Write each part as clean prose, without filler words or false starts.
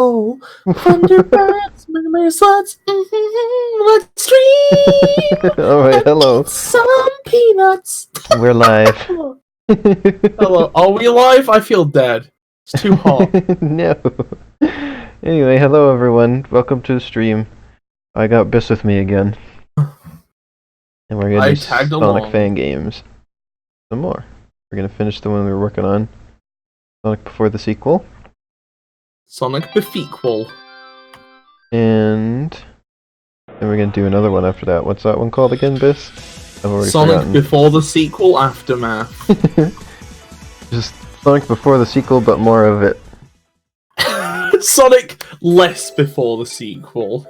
Thunderbirds, mermaid sluts, let's stream! Alright, hello. Some peanuts! We're live. Hello, are we live? I feel dead. It's too hot. No. Anyway, hello everyone. Welcome to the stream. I got Bis with me again. And we're gonna do tagged Sonic along. Fangames. Some more. We're gonna finish the one we were working on. Sonic Before the Sequel. Sonic BisTheFairy. And then we're gonna do another one after that. What's that one called again, Bis? I've already Sonic forgotten. Before the Sequel Aftermath. Just Sonic Before the Sequel, but more of it. Sonic less before the sequel.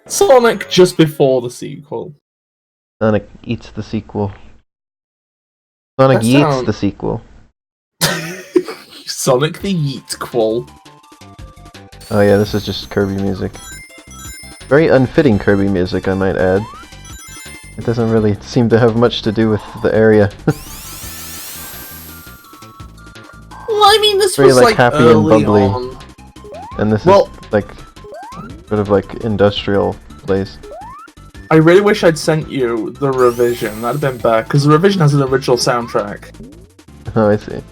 Sonic just before the sequel. Sonic eats the sequel. Sonic That yeets sound- the sequel. Sonic the Yeet Qual. Oh yeah, this is just Kirby music. Very unfitting Kirby music, I might add. It doesn't really seem to have much to do with the area. Well, I mean, this Very, was like, like happy and early bubbly. on. And this Well- is like sort of like industrial place. I really wish I'd sent you the revision. That'd have been better, because the revision has an original soundtrack. Oh, I see.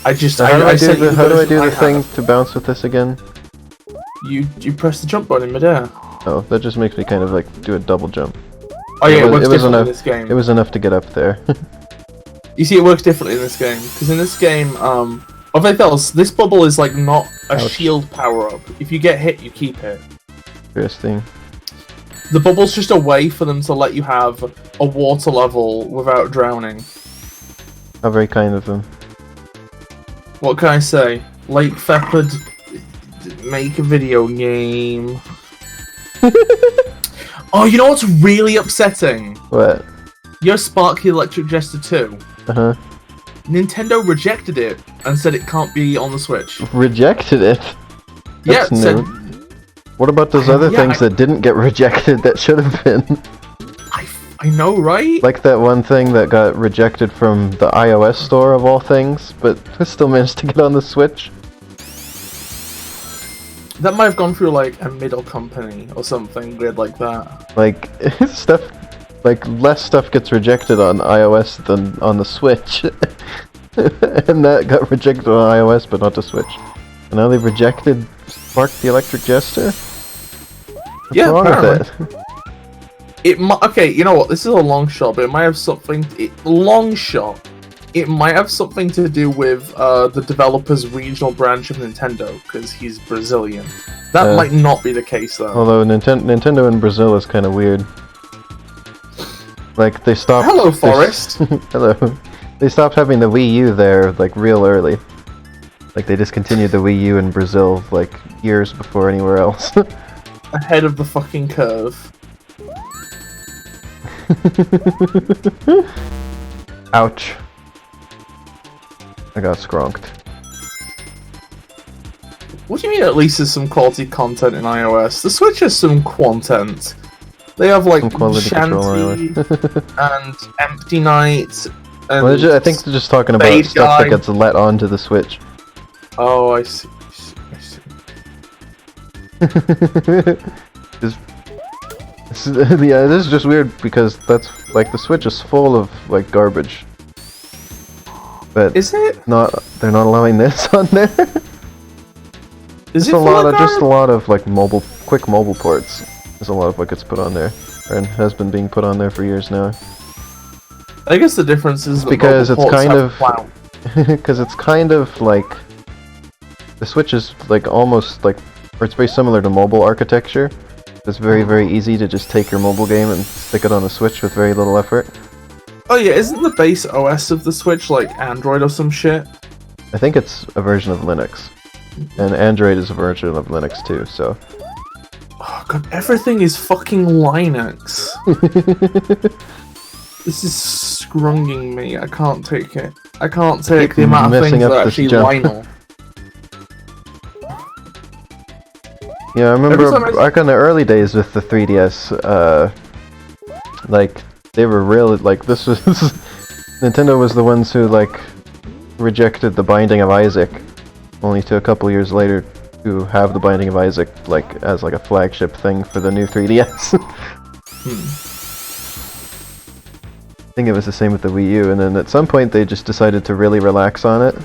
I just So how do I do sent you the, how do I version do the have. thing to bounce with this again? You press the jump button in midair. Oh, that just makes me kind of like do a double jump. Oh yeah, It it, was- works it was differently in enough- this game. It was enough to get up there. You see, it works differently in this game, because in this game, of anything else, this bubble is like not a Ouch. shield power-up. If you get hit, you keep it. Interesting. The bubble's just a way for them to let you have a water level without drowning. How very kind of them. What can I say? Lake Feppard, make a video game. Oh, you know what's really upsetting? What? Your Sparky Electric Jester 2. Uh-huh. Nintendo rejected it and said it can't be on the Switch. Rejected it? Yeah, That's said, new. What about those other Yeah, things that didn't get rejected that should have been? I know, right? Like that one thing that got rejected from the iOS store of all things, but still managed to get on the Switch? That might have gone through like a middle company or something weird like that. Like, stuff, like less stuff gets rejected on iOS than on the Switch. And that got rejected on iOS but not the Switch. And now they've rejected Spark the Electric Jester? What's Yeah, wrong apparently. with it? It might. Okay, you know what? This is a long shot, but it might have something. Long shot. It might have something to do with the developer's regional branch of Nintendo, because he's Brazilian. That might not be the case though. Although Nintendo in Brazil is kind of weird. Like, they stopped... Hello, they- Forrest. Hello. They stopped having the Wii U there, like, real early. Like, they discontinued the Wii U in Brazil, like, years before anywhere else. Ahead of the fucking curve. Ouch. I got skronked. What do you mean? At least there's some quality content in iOS. The Switch has some content. They have like Some quality control Shanty and Empty Night. And Well, I think they're just talking about Fade stuff Guy. that gets let onto the Switch. Oh, I see. I see. Yeah, this is just weird because that's like the Switch is full of like garbage. But Is it? they're not allowing this on there. Is Just it a full lot of of just a garbage? lot of like quick mobile ports. There's a lot of what gets put on there, and has been being put on there for years now. I guess the difference is that Because mobile it's ports kind have of clout. because it's kind of like the Switch is like almost like, or it's very similar to mobile architecture. It's very easy to just take your mobile game and stick it on the Switch with very little effort. Oh yeah, isn't the base OS of the Switch like Android or some shit? I think it's a version of Linux, and Android is a version of Linux too. So Oh god, everything is fucking Linux. This is scrunging me. I can't take it. I can't take the amount of messing things up that this actually jump. Lionel. yeah, I remember time I- back in the early days with the 3DS, like they were really like this was Nintendo was the ones who like rejected the Binding of Isaac only to a couple years later to have the Binding of Isaac like as like a flagship thing for the new 3DS. I think it was the same with the Wii U, and then at some point they just decided to really relax on it.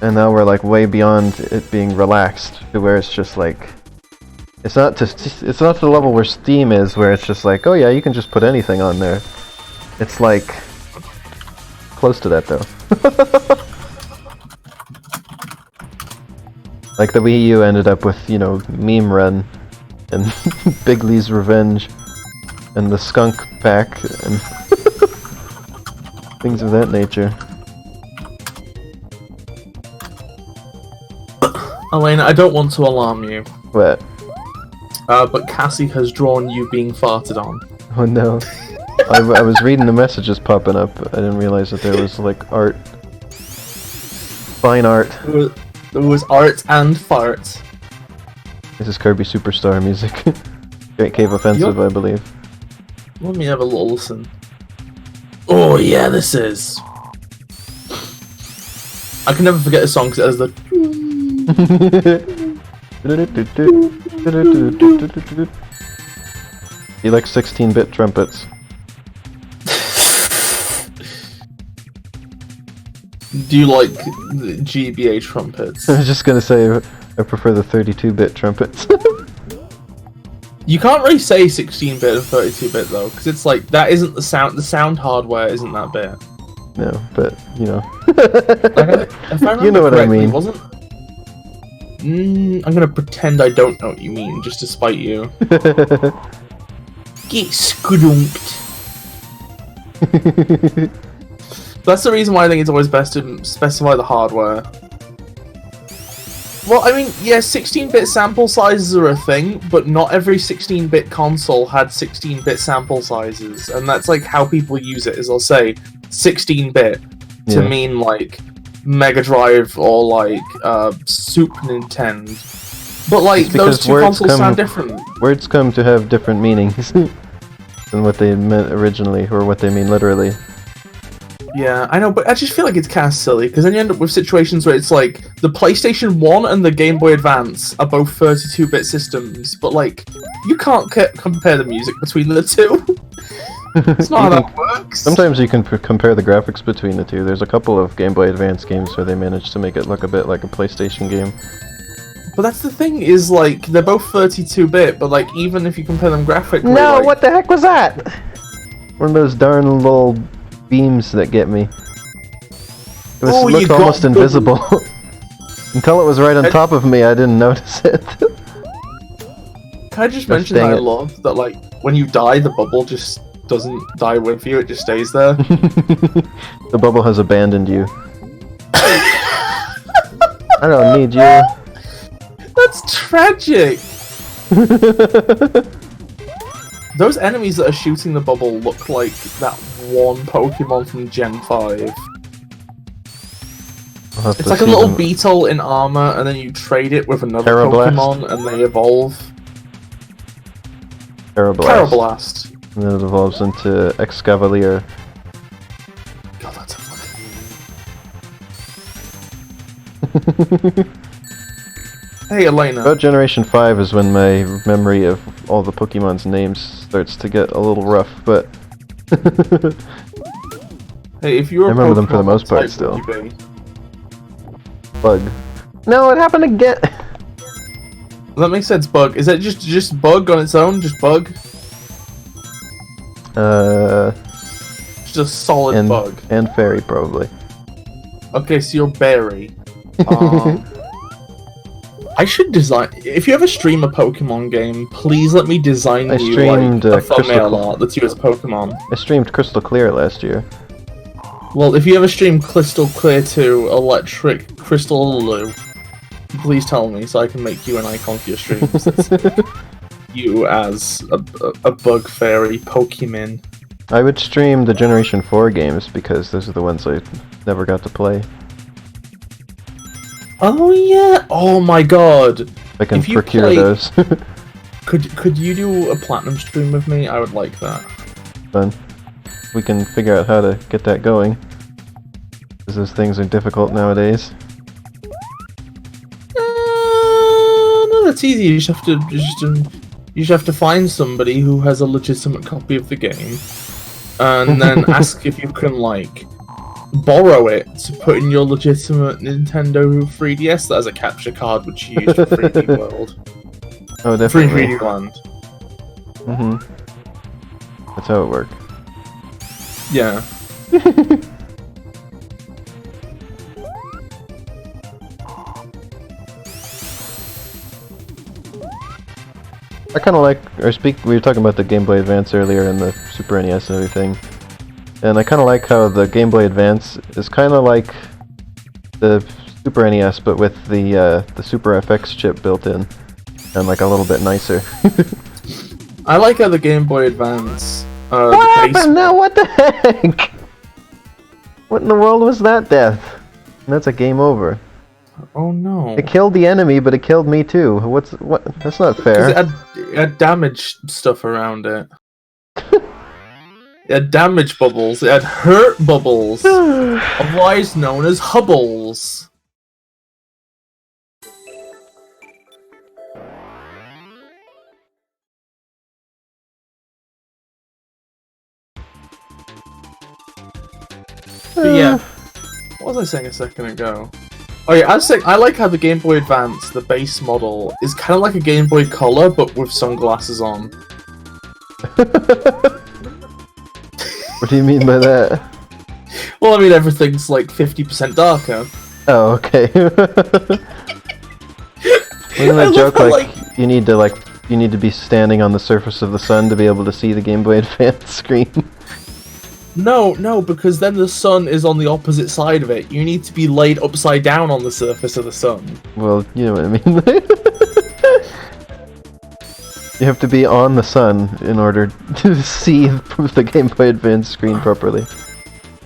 And now we're like way beyond it being relaxed to where it's just like it's not to the level where Steam is, where it's just like, oh yeah, you can just put anything on there. It's like close to that though. Like the Wii U ended up with, you know, Meme Run and Bigley's Revenge and the Skunk Pack and things of that nature. Elena, I don't want to alarm you. What? But Cassie has drawn you being farted on. Oh no. I was reading the messages popping up. I didn't realize that there was like art. Fine art. There was art and farts. This is Kirby Superstar music. Great Cave Offensive, I believe. Let me have a little listen. Oh yeah, this is. I can never forget the song because it has the. You like 16-bit trumpets. Do you like the GBA trumpets? I was just gonna say I prefer the 32-bit trumpets. You can't really say 16-bit and 32-bit though, because it's like that isn't the sound. The sound hardware isn't that bit. No, but you know. Like, if I remember you know what I correctly, mean. Wasn't? I'm gonna pretend I don't know what you mean, just to spite you. Get skudunked. That's the reason why I think it's always best to specify the hardware. Well, I mean, yeah, 16-bit sample sizes are a thing, but not every 16-bit console had 16-bit sample sizes, and that's like how people use it, is they'll say 16-bit to mean like Mega Drive or like Super Nintendo. But like those two consoles sound different. Words come to have different meanings than what they meant originally, or what they mean literally. Yeah, I know, but I just feel like it's kind of silly, because then you end up with situations where it's like, the PlayStation 1 and the Game Boy Advance are both 32-bit systems, but like, you can't compare the music between the two. It's not how that works. Sometimes you can compare the graphics between the two. There's a couple of Game Boy Advance games where they managed to make it look a bit like a PlayStation game. But that's the thing, is like, they're both 32-bit, but like, even if you compare them graphically, No, like, what the heck was that? One of those darn little beams that get me. It looked almost invisible. Until it was right on top of me, I didn't notice it. Can I just mention that I love that, like, when you die, the bubble just doesn't die with you, it just stays there? The bubble has abandoned you. I don't need you. That's tragic! Those enemies that are shooting the bubble look like that one Pokemon from Gen 5. It's like a little beetle in armor, and then you trade it with another Pokemon, and they evolve. Terrablast. And then it evolves into Excavalier. God, that's a fucking name. Hey, Elena. About Generation 5 is when my memory of all the Pokemon's names starts to get a little rough, but... Hey, if you're I remember them for the most part still. Bug. No, it happened again! That makes sense, Bug. Is that just Bug on its own? Just Bug? Just a solid Bug. And Fairy, probably. Okay, so you're Berry. I should design. If you ever stream a Pokemon game, please let me design you like a thumbnail art that's you as a Pokemon. I streamed Crystal Clear last year. Well, if you ever stream Crystal Clear 2 Electric Crystal, please tell me so I can make you an icon for your streams. You as a Bug Fairy Pokemon. I would stream the Generation 4 games because those are the ones I never got to play. Oh yeah! Oh my god! I can procure those. Could you do a platinum stream with me? I would like that. Fun. We can figure out how to get that going. Because those things are difficult nowadays. it's easy. You just have to find somebody who has a legitimate copy of the game, and then ask if you can like borrow it to put in your legitimate Nintendo 3DS that has a capture card which you use for 3D World. Oh, definitely. 3D Land. That's how it works. Yeah. I kind of like, we were talking about the Game Boy Advance earlier and the Super NES and everything, and I kind of like how the Game Boy Advance is kind of like the Super NES, but with the Super FX chip built in, and like a little bit nicer. I like how the Game Boy Advance. What happened now? What the heck? What in the world was that death? And that's a game over. Oh no! It killed the enemy, but it killed me too. What? That's not fair. It had damage stuff around it. It had damage bubbles. It had hurt bubbles, otherwise known as hubbles. But yeah, what was I saying a second ago? Oh yeah, I was saying I like how the Game Boy Advance, the base model, is kind of like a Game Boy Color, but with sunglasses on. What do you mean by that? Well, I mean everything's like 50% darker. Oh, okay. Wasn't that joke like you need to be standing on the surface of the sun to be able to see the Game Boy Advance screen? No, because then the sun is on the opposite side of it. You need to be laid upside down on the surface of the sun. Well, you know what I mean. You have to be on the sun in order to see the Game Boy Advance screen properly.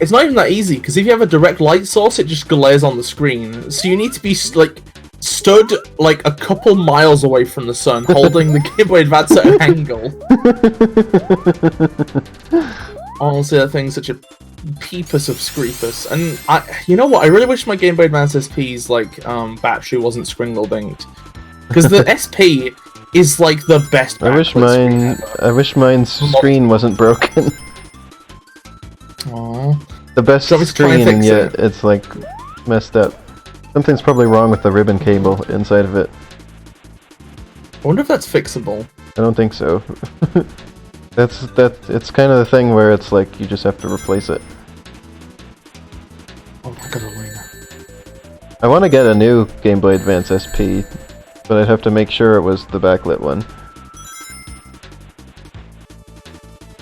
It's not even that easy, because if you have a direct light source, it just glares on the screen. So you need to be like stood like a couple miles away from the sun, holding the Game Boy Advance at an angle. Honestly, that thing's such a peepus of screepus. And you know what? I really wish my Game Boy Advance SP's like battery wasn't Springle dinked, because the SP is like the best. I wish mine's screen wasn't broken. Aww. The best screen, and yet it's like messed up. Something's probably wrong with the ribbon cable inside of it. I wonder if that's fixable. I don't think so. It's kind of the thing where it's like you just have to replace it. Oh, I got a ring. I want to get a new Game Boy Advance SP, but I'd have to make sure it was the backlit one.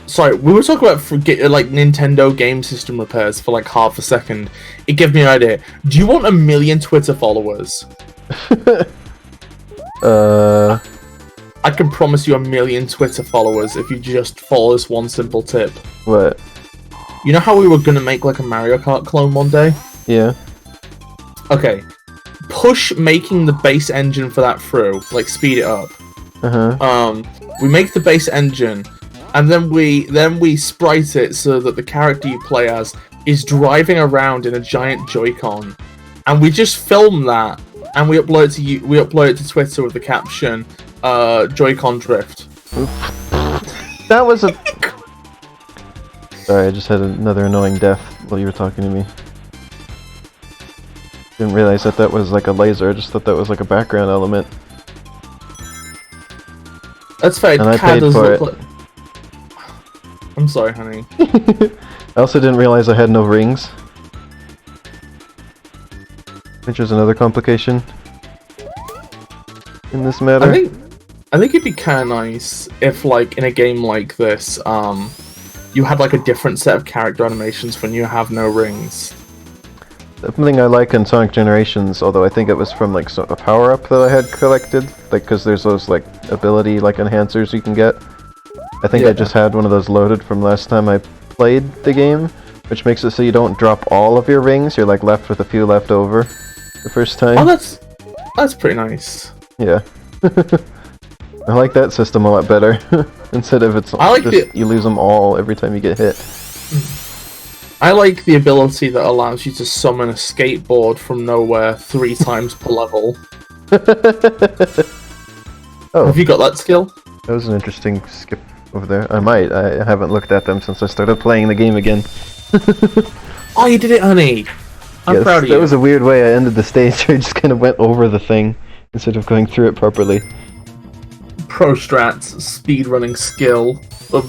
Sorry, we were talking about like Nintendo game system repairs for like half a second. It gave me an idea. Do you want 1 million Twitter followers? I can promise you 1 million Twitter followers if you just follow this one simple tip. What? You know how we were gonna make like a Mario Kart clone one day? Yeah. Okay. Push making the base engine for that through. Like, speed it up. We make the base engine, and then we sprite it so that the character you play as is driving around in a giant Joy-Con. And we just film that, and we upload it to Twitter with the caption, Joy-Con drift. That was a... Sorry, I just had another annoying death while you were talking to me. Didn't realize that was like a laser, I just thought that was like a background element. That's fair, and I paid for it. Like... I'm sorry, honey. I also didn't realize I had no rings. Which is another complication in this matter. I think it'd be kind of nice if, like, in a game like this, you had like a different set of character animations when you have no rings. Something I like in Sonic Generations, although I think it was from like a power-up that I had collected, like because there's those like ability like enhancers you can get. I think I just had one of those loaded from last time I played the game, which makes it so you don't drop all of your rings. You're like left with a few left over the first time. Oh, that's pretty nice. Yeah. I like that system a lot better. Instead of you lose them all every time you get hit. I like the ability that allows you to summon a skateboard from nowhere 3 times per level. Oh, Have you got that skill? that was an interesting skip over there. I might. I haven't looked at them since I started playing the game again. Oh, you did it, honey! I'm proud of you. That was a weird way I ended the stage. I just kind of went over the thing instead of going through it properly. Pro strats, speedrunning skill.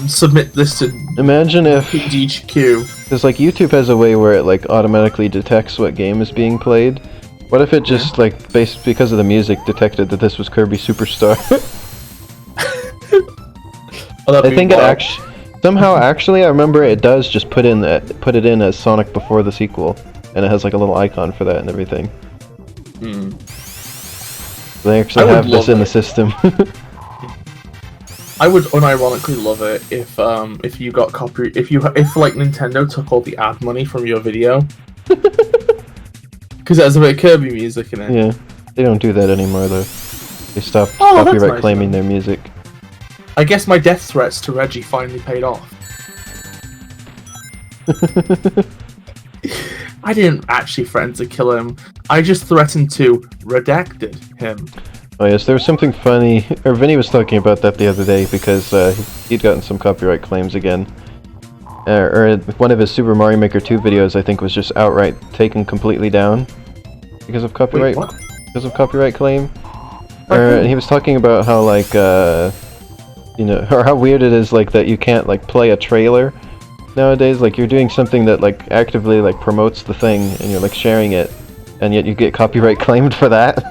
Submit this to Imagine if... PGQ. Because, like, YouTube has a way where it, like, automatically detects what game is being played. What if it just, like, because of the music, detected that this was Kirby Superstar? Oh, I think it somehow, actually, I remember it does just put it in as Sonic before the sequel. And it has, like, a little icon for that and everything. They actually have this in the system. I would unironically love it if you got copy if like Nintendo took all the ad money from your video, because it has a bit of Kirby music in it. Yeah, they don't do that anymore though. They stopped Oh, copyright nice, claiming though. their music. I guess my death threats to Reggie finally paid off. I didn't actually threaten to kill him. I just threatened to redacted him. Oh yes, there was something funny, or Vinny was talking about that the other day because he'd gotten some copyright claims again. Or one of his Super Mario Maker 2 videos, I think, was just outright taken completely down because of copyright. Wait, what? Because of copyright claim. He was talking about how like you know, or how weird it is like that you can't like play a trailer nowadays. Like you're doing something that like actively like promotes the thing and you're like sharing it, and yet you get copyright claimed for that.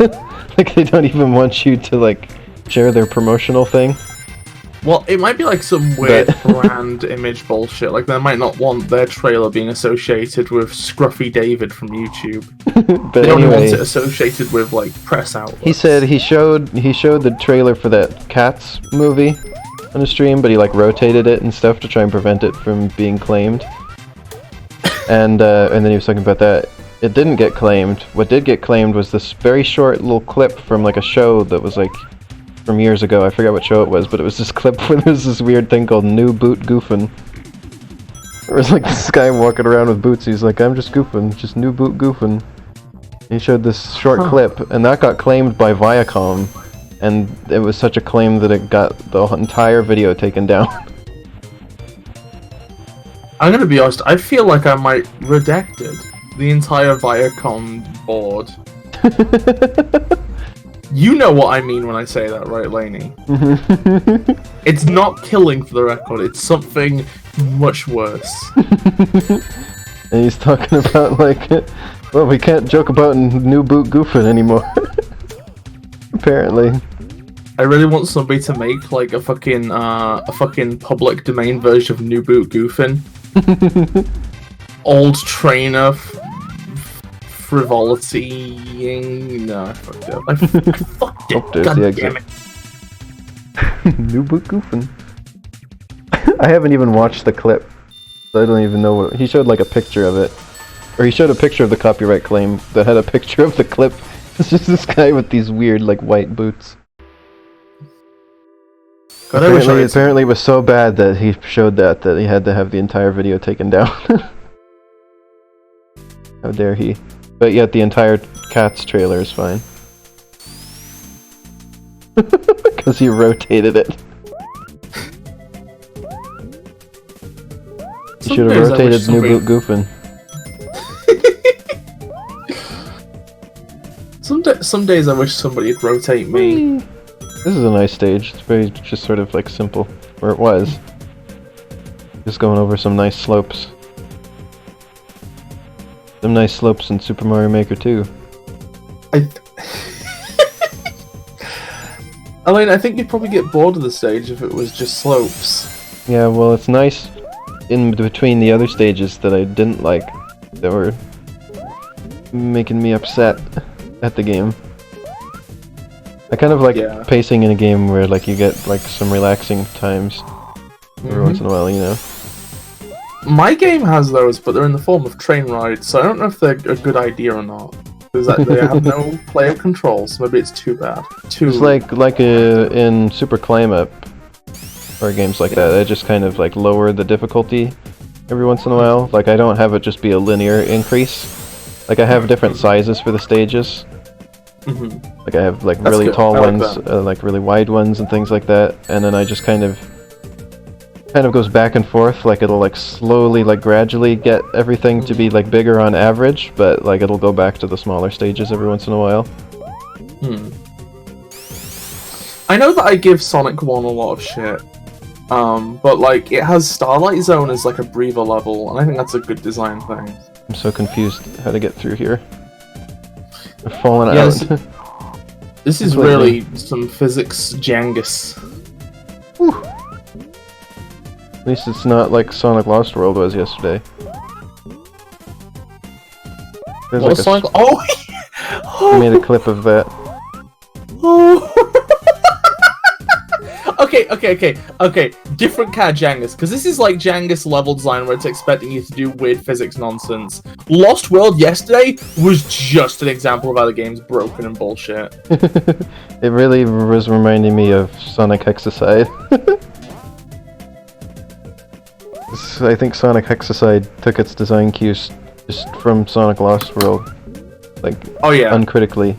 Like they don't even want you to like share their promotional thing. Well, it might be like some weird brand image bullshit. Like they might not want their trailer being associated with Scruffy David from YouTube. But they only anyway, want it associated with like press outlets. he said he showed the trailer for that Cats movie on the stream, but he like rotated it and stuff to try and prevent it from being claimed. And then he was talking about that. It didn't get claimed. What did get claimed was this very short little clip from like a show that was like from years ago. I forgot what show it was, but it was this clip where there was this weird thing called New Boot Goofin'. There was like this guy walking around with boots. He's like, I'm just goofing, just New Boot Goofin'. He showed this short clip, and that got claimed by Viacom, and it was such a claim that it got the entire video taken down. I'm gonna be honest, I feel like I might redacted the entire Viacom board. You know what I mean when I say that, right, Lainey? It's not killing, for the record, it's something much worse. And he's talking about like, well, we can't joke about New Boot Goofin' anymore. Apparently. I really want somebody to make like a fucking public domain version of New Boot Goofin'. Old trainer frivolity. No, I fucked up. I fucked it. Oh, there's God the damn exit. It. New Boot Goofin'. I haven't even watched the clip, so I don't even know what he showed. Like a picture of it, or he showed a picture of the copyright claim that had a picture of the clip. It's just this guy with these weird like white boots. God, Apparently it was so bad that he showed that he had to have the entire video taken down. How dare he? But yet the entire Cats trailer is fine. Because he rotated it. He should have rotated New Boot Goofin'. Some days I wish somebody would rotate me. This is a nice stage. It's very just sort of like simple, or it was. Just going over some nice slopes. Some nice slopes in Super Mario Maker 2. I mean, I think you'd probably get bored of the stage if it was just slopes. Yeah, well, it's nice in between the other stages that I didn't like, that were making me upset at the game. I kind of like pacing in a game where like you get like some relaxing times every once in a while, you know. My game has those, but they're in the form of train rides, so I don't know if they're a good idea or not. Because they have no player control, so maybe it's too bad. It's like in Super Climb Up or games like that. They just kind of like lower the difficulty every once in a while. Like I don't have it just be a linear increase. Like I have different sizes for the stages. Mm-hmm. Like I have like That's really good. tall I like ones, that. like really wide ones and things like that, and then I just kind of goes back and forth. Like it'll like slowly, like gradually get everything to be like bigger on average, but like it'll go back to the smaller stages every once in a while. I know that I give Sonic 1 a lot of shit, but like it has Starlight Zone as like a breather level, and I think that's a good design thing. I'm so confused how to get through here. I've fallen Yeah, out. This is really some physics jangus. Whew. At least it's not like Sonic Lost World was yesterday. There's What like was Sonic? Oh! I made a clip of that. Oh. Okay. Different kind of Jangus, because this is like Jangus level design where it's expecting you to do weird physics nonsense. Lost World yesterday was just an example of how the game's broken and bullshit. It really was reminding me of Sonic Hexacide. I think Sonic Hexacide took its design cues just from Sonic Lost World. Like, oh yeah, uncritically.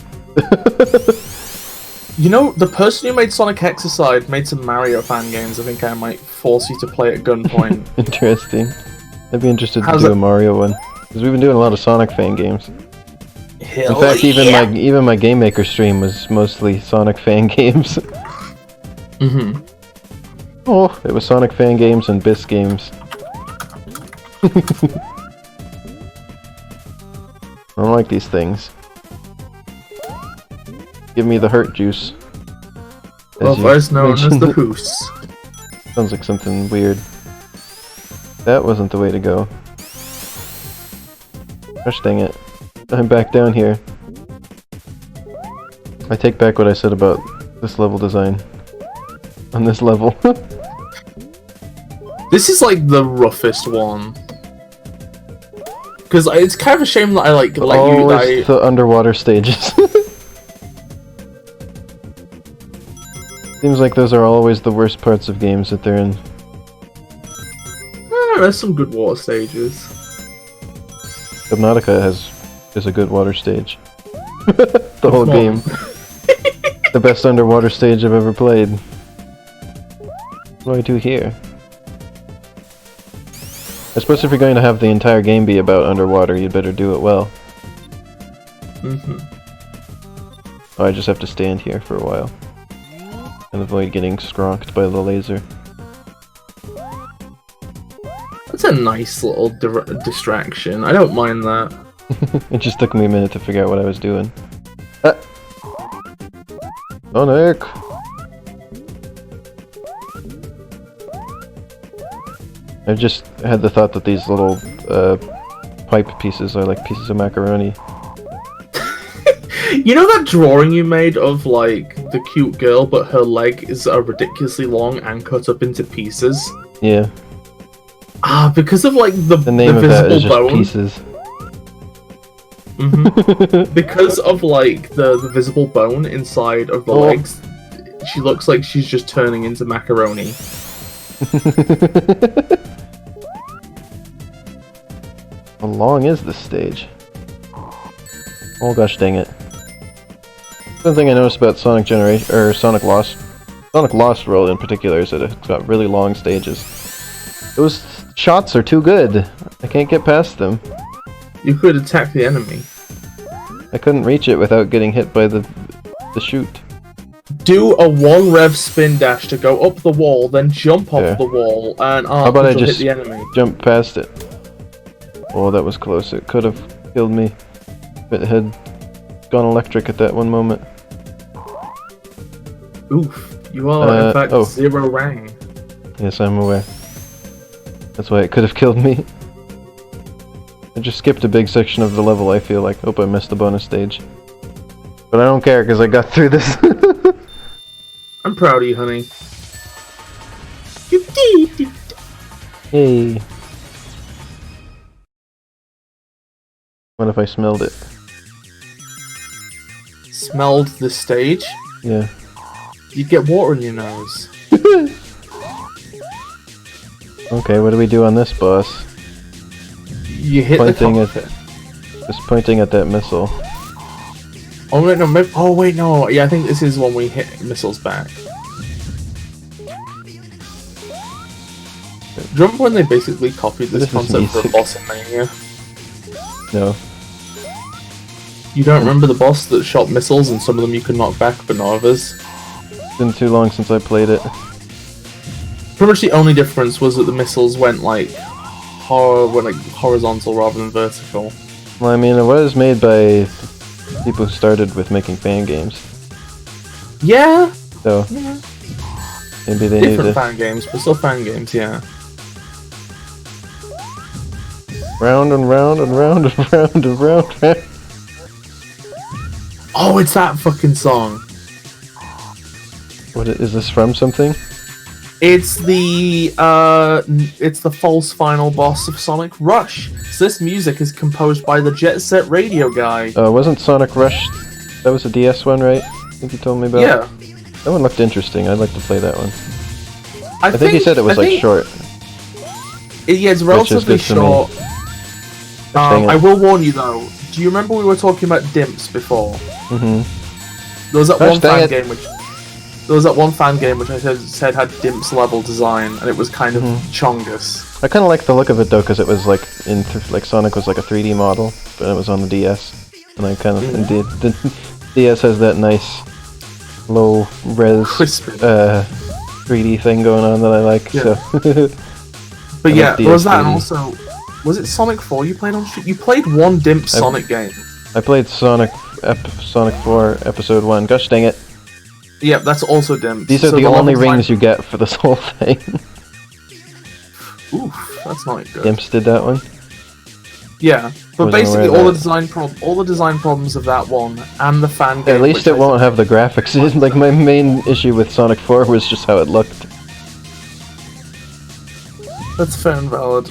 You know, the person who made Sonic Hexacide made some Mario fan games. I think I might force you to play at gunpoint. Interesting. I'd be interested to do a Mario one, because we've been doing a lot of Sonic fan games. Hell in fact, even my Game Maker stream was mostly Sonic fan games. Mm-hmm. Oh, it was Sonic fan games and BIS games. I don't like these things. Give me the hurt juice. Otherwise known as the Hoos. Sounds like something weird. That wasn't the way to go. Gosh dang it. I'm back down here. I take back what I said about this level design. On this level. This is like the roughest one. Because it's kind of a shame that I like Always the underwater stages. Seems like those are always the worst parts of games that they're in. There's some good water stages. Subnautica is a good water stage. The whole game. The best underwater stage I've ever played. What do I do here? I suppose if you're going to have the entire game be about underwater, you'd better do it well. Mm-hmm. Oh, I just have to stand here for a while. And avoid getting skronked by the laser. That's a nice little distraction. I don't mind that. It just took me a minute to figure out what I was doing. Sonic! I've just had the thought that these little pipe pieces are like pieces of macaroni. You know that drawing you made of, like, the cute girl, but her leg is ridiculously long and cut up into pieces? Yeah. Ah, because of, like, the name of that is just bone. pieces. Mm-hmm. Because of, like, the visible bone inside of the legs, she looks like she's just turning into macaroni. How long is this stage? Oh gosh dang it. One thing I noticed about Sonic Lost World in particular is that it's got really long stages. Those shots are too good. I can't get past them. You could attack the enemy. I couldn't reach it without getting hit by the chute. Do a 1 rev spin dash to go up the wall, then jump off the wall, and how about I hit just the enemy. jump past it? Oh, that was close. It could have killed me if it had gone electric at that one moment. Oof, you are in fact 0 rang. Yes, I'm aware. That's why it could have killed me. I just skipped a big section of the level, I feel like. Hope I missed the bonus stage. But I don't care, because I got through this. I'm proud of you, honey. Hey. What if I smelled it? Smelled the stage? Yeah. You'd get water in your nose. Okay, what do we do on this boss? You hit Just pointing at that missile. Oh wait, no. Maybe, oh wait, no. Yeah, I think this is when we hit missiles back. Do you remember when they basically copied this concept for a boss in Mania? No. You don't remember the boss that shot missiles and some of them you could knock back, but not others? It's been too long since I played it. Pretty much the only difference was that the missiles went like horizontal rather than vertical. Well, I mean, it was made by people who started with making fan games. Yeah. So Yeah. maybe they need Different to fan games, but still fan games. Yeah. round and round and round and round and round. Round. Oh, it's that fucking song. What is this from? Something? It's the false final boss of Sonic Rush. So this music is composed by the Jet Set Radio guy. Wasn't Sonic Rush? That was a DS one, right? I think you told me about. Yeah. That one looked interesting. I'd like to play that one. I think he said it was like short. Yeah, it's relatively good to me. short. Dang it. I will warn you though. Do you remember we were talking about dimps before? Mm-hmm. There was that Gosh, one dang fan it. game which I said had dimps level design, and it was kind of chongus. I kind of like the look of it though, because it was like like Sonic was like a 3D model, but it was on the DS, and I kind of indeed the DS has that nice low res Crispy. 3D thing going on that I like. Yeah. So. But I yeah, like there was that, and 3D. also, was it Sonic 4 you played on stream? You played one dimp Sonic game. I played Sonic 4 Episode 1. Gosh dang it. Yep, that's also dimps. These are the only rings you get for this whole thing. Oof, that's not good. Imps did that one. Yeah, but Wasn't basically aware all of the design problems of that one and the fan game. At least it won't have the graphics. Like my main issue with Sonic 4 was just how it looked. That's fair and valid.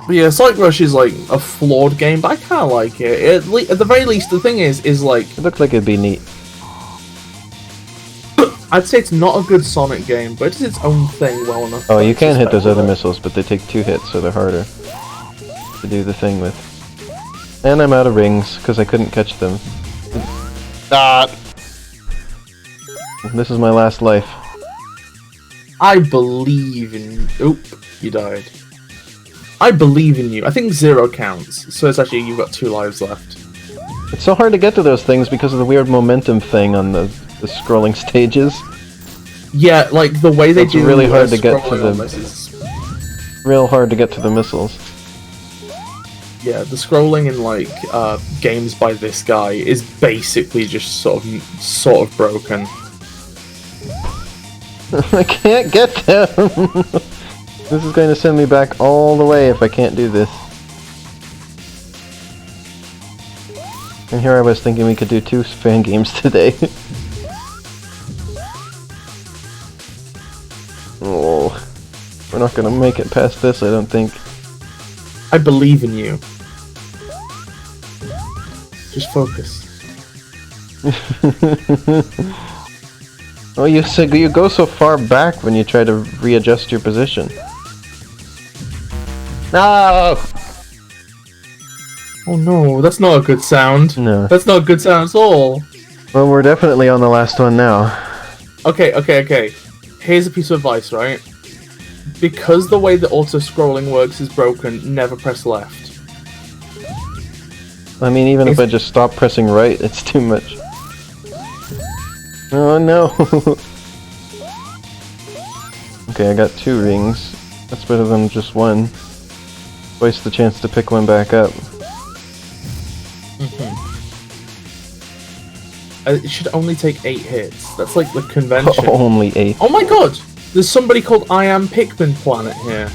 But yeah, Sonic Rush is like a flawed game, but I kind of like it. At the very least, the thing is like It looked like it'd be neat. I'd say it's not a good Sonic game, but it is its own thing well enough. Oh, you can hit those other missiles. missiles, but they take 2 hits, so they're harder to do the thing with. And I'm out of rings, because I couldn't catch them. Ah! This is my last life. I believe in. Oop, you died. I believe in you. I think 0 counts, so it's actually you've got 2 lives left. It's so hard to get to those things because of the weird momentum thing on the scrolling stages. Yeah, like the way they It's do. really hard to get to scrolling on the- this is- Real hard to get to the missiles. Yeah, the scrolling in like games by this guy is basically just sort of broken. I can't get them! This is going to send me back all the way if I can't do this. And here I was thinking we could do 2 fan games today. Oh, we're not gonna make it past this, I don't think. I believe in you. Just focus. Oh, you go so far back when you try to readjust your position. No! Oh no, that's not a good sound. No. That's not a good sound at all. Well, we're definitely on the last one now. Okay. Here's a piece of advice, right? Because the way that auto-scrolling works is broken, never press left. I mean, even if I just stop pressing right, it's too much. Oh no! Okay, I got 2 rings. That's better than just 1. Twice the chance to pick one back up. It should only take 8 hits. That's like the convention. Only 8. Oh my god! There's somebody called I Am Pikmin Planet here.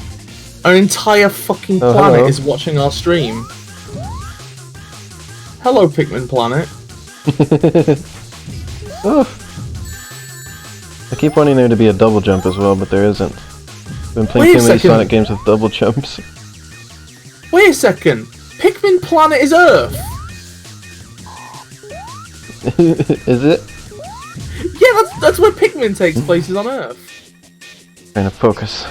An entire fucking planet hello. is watching our stream. Hello, Pikmin Planet. Oh. I keep wanting there to be a double jump as well, but there isn't. I've been playing Wait a too many second. Sonic games with double jumps. Wait a second. Pikmin Planet is Earth. Is it? Yeah, that's where Pikmin takes place, is on Earth. Trying to focus.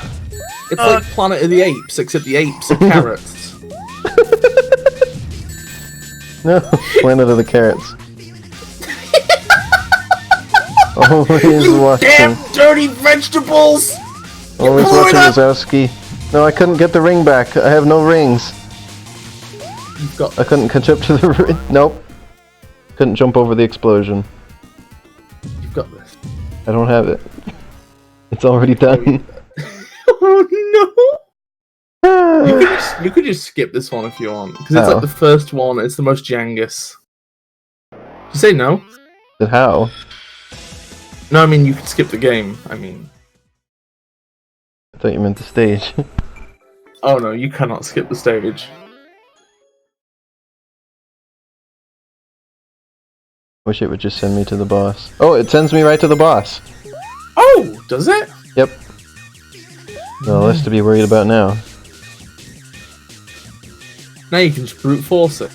It's like Planet of the Apes, except the apes are carrots. No, Planet of the Carrots. Always You watching. damn dirty vegetables! Always blew it watching up! Wazowski. No, I couldn't get the ring back. I have no rings. You've got. I couldn't catch up to the ring. Nope. Couldn't jump over the explosion. You've got this. I don't have it. It's already done. Oh no! You could just skip this one if you want, because it's How? like the first one. It's the most Jangus. You say no? But how? No, I mean you can skip the game. I mean. I thought you meant the stage. Oh no, you cannot skip the stage. Wish it would just send me to the boss. Oh, it sends me right to the boss. Oh, does it? Yep. No less to be worried about now. Now you can just brute force it.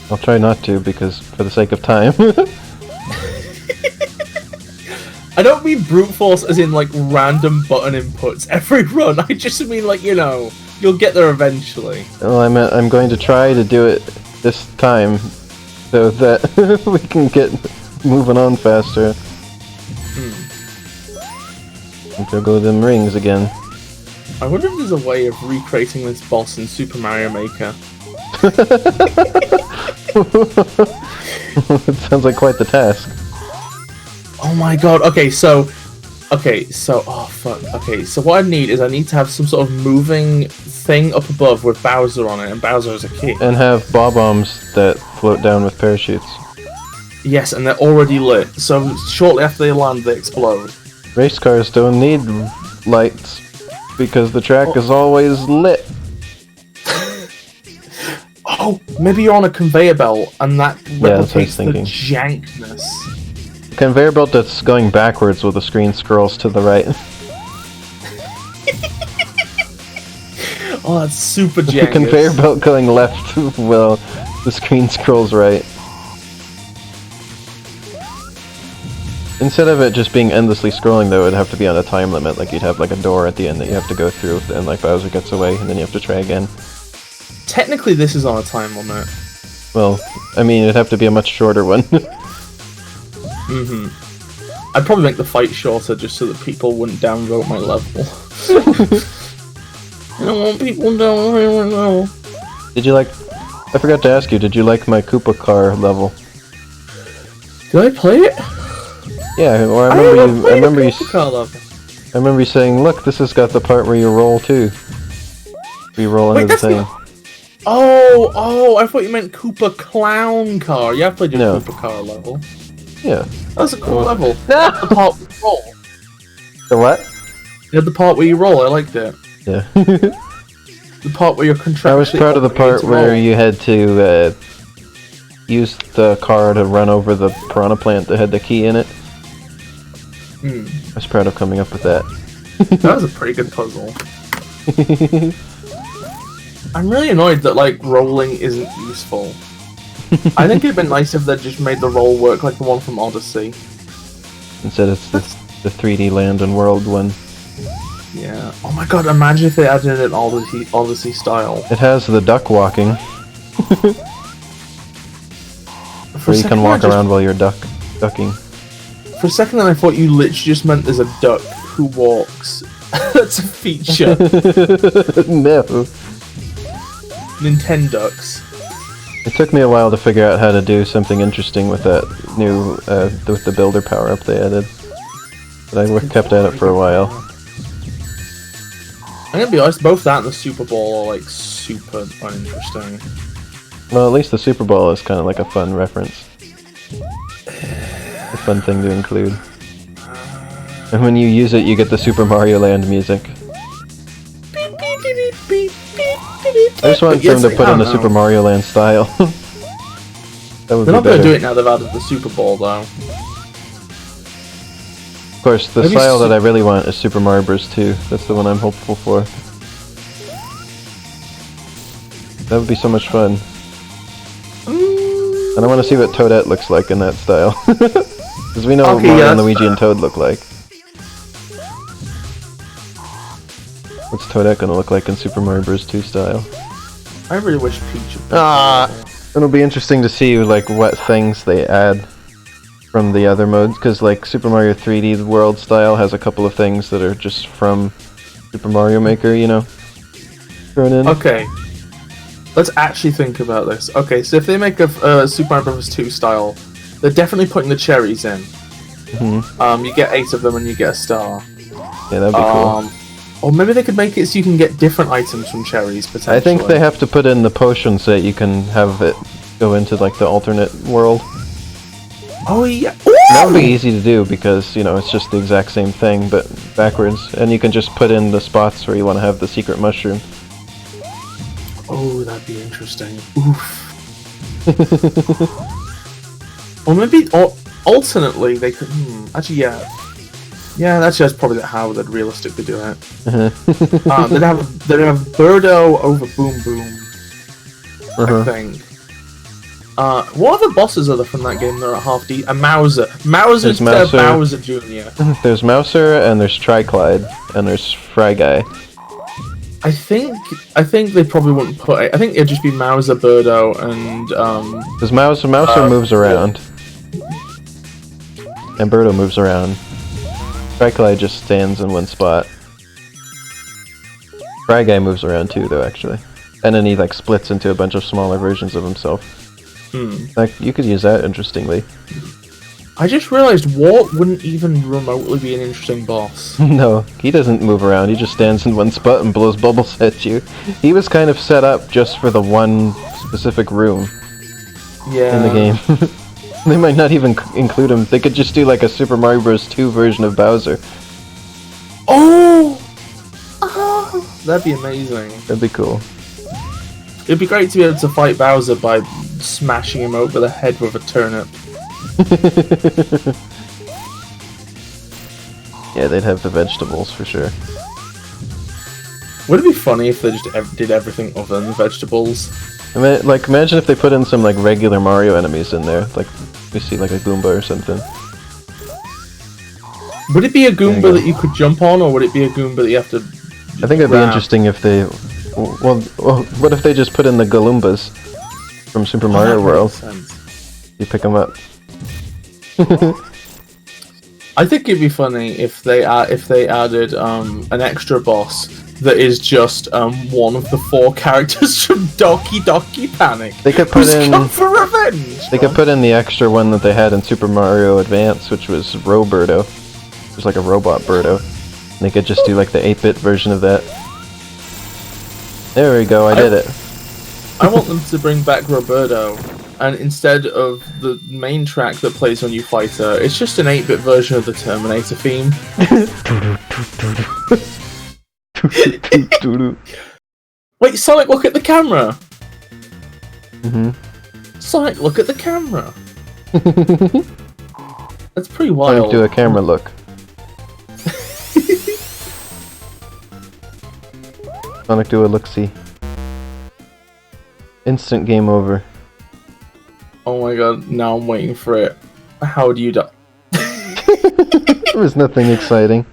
I'll try not to, because for the sake of time. I don't mean brute force as in like random button inputs every run. I just mean like, you know, you'll get there eventually. Well, I'm going to try to do it this time, so that we can get moving on faster. And to go to them rings again. I wonder if there's a way of recreating this boss in Super Mario Maker. It sounds like quite the task. Oh my god, oh fuck, so what I need is I need to have some sort of moving thing up above with Bowser on it, and Bowser is a key. And have bob-ombs that float down with parachutes. Yes, and they're already lit, so shortly after they land, they explode. Race cars don't need lights, because the track is always lit. Oh, maybe you're on a conveyor belt, and that that's what I was replicates the thinking. jankness. Conveyor belt that's going backwards while the screen scrolls to the right. Oh, that's super The jank. conveyor belt going left while the screen scrolls right. Instead of it just being endlessly scrolling though, it'd have to be on a time limit, like you'd have like a door at the end that you have to go through, and like Bowser gets away, and then you have to try again. Technically this is on a time limit. Well, I mean, it'd have to be a much shorter one. I'd probably make the fight shorter just so that people wouldn't downvote my level. I don't want people down my level. Did you like... I forgot to ask you, did you like my Koopa car level? Did I play it? Yeah, or I remember you saying, look, this has got the part where you roll too. You roll into the thing. Oh, I thought you meant Koopa Clown Car. Yeah, I played your Koopa Car level. Yeah. That's a cool level. No! The part where you roll. The what? You had the part where you roll, I liked it. Yeah. The part where you're contractually... I was proud of the part where you had to use the car to run over the piranha plant that had the key in it. I was proud of coming up with that. That was a pretty good puzzle. I'm really annoyed that, like, rolling isn't useful. I think it'd been nice if they just made the roll work like the one from Odyssey. Instead it's the 3D land and world one. Yeah. Oh my god, imagine if they added it Odyssey style. It has the duck walking. Where you can walk around while you're ducking. For a second then I thought you literally just meant there's a duck who walks. That's a feature. No. Nintenducks. It took me a while to figure out how to do something interesting with that new, with the builder power-up they added. But I kept at it for a while. I'm gonna be honest, both that and the Super Ball are like super uninteresting. Well, at least the Super Ball is kind of like a fun reference. A fun thing to include. And when you use it, you get the Super Mario Land music. I just want them to put in a Super Mario Land style. That would be better. They're not gonna do it now they've added the Super Ball though. Of course, the style that I really want is Super Mario Bros. 2. That's the one I'm hopeful for. That would be so much fun. And I want to see what Toadette looks like in that style. Because we know what Mario, Luigi, and Toad look like. What's Toadette gonna look like in Super Mario Bros. 2 style? I really wish Peach had been It'll be interesting to see like what things they add. from the other modes, because like Super Mario 3D World style has a couple of things that are just from Super Mario Maker, you know, thrown in. Okay, let's actually think about this. Okay, so if they make a Super Mario Bros. 2 style, they're definitely putting the cherries in. You get 8 of them and you get a star. Yeah, that'd be cool. Or maybe they could make it so you can get different items from cherries, potentially. I think they have to put in the potions so that you can have it go into like the alternate world. Oh yeah! That would be easy to do because, you know, it's just the exact same thing, but backwards. And you can just put in the spots where you want to have the secret mushroom. Oh, that'd be interesting. Oof. Or maybe, or alternately, they could. Actually, yeah. Yeah, that's probably how they'd realistically do it. They'd have Birdo over Boom Boom. I think. What other bosses are there from that game that are at half D? A Mauser. Mauser's Bowser Jr. There's Mouser and there's Triclyde and there's Fry Guy. I think they probably wouldn't put it. I think it'd just be Mauser, Birdo, and Because Mouser moves around. And Birdo moves around. Triclyde just stands in one spot. Fry Guy moves around too, though, actually. And then he like splits into a bunch of smaller versions of himself. Like, you could use that interestingly. I just realized Wart wouldn't even remotely be an interesting boss. No, he doesn't move around, he just stands in one spot and blows bubbles at you. He was kind of set up just for the one specific room in the game. They might not even include him. They could just do like a Super Mario Bros. 2 version of Bowser. Oh! That'd be amazing. That'd be cool. It'd be great to be able to fight Bowser by smashing him over the head with a turnip. Yeah, they'd have the vegetables for sure. Would it be funny if they just did everything other than the vegetables? I mean, like, imagine if they put in some like regular Mario enemies in there, like we see like a Goomba or something. Would it be a Goomba that you could jump on, or would it be a Goomba that you have to? I think it'd be interesting if they. Well, what if they just put in the Galoombas from Super Mario World? You pick them up. I think it'd be funny if they added an extra boss that is just one of the 4 characters from Doki Panic. They could put in come for revenge. They could put in the extra one that they had in Super Mario Advance, which was Birdo. It was like a robot Birdo. And they could just do like the 8-bit version of that. There we go, I did it. I want them to bring back Roberto, and instead of the main track that plays when you fight her, it's just an 8-bit version of the Terminator theme. Wait, Sonic, look at the camera! Sonic, look at the camera! That's pretty wild. Sonic, do a camera look. Sonic, do a look-see. Instant game over. Oh my god, now I'm waiting for it. How do you die? There was nothing exciting.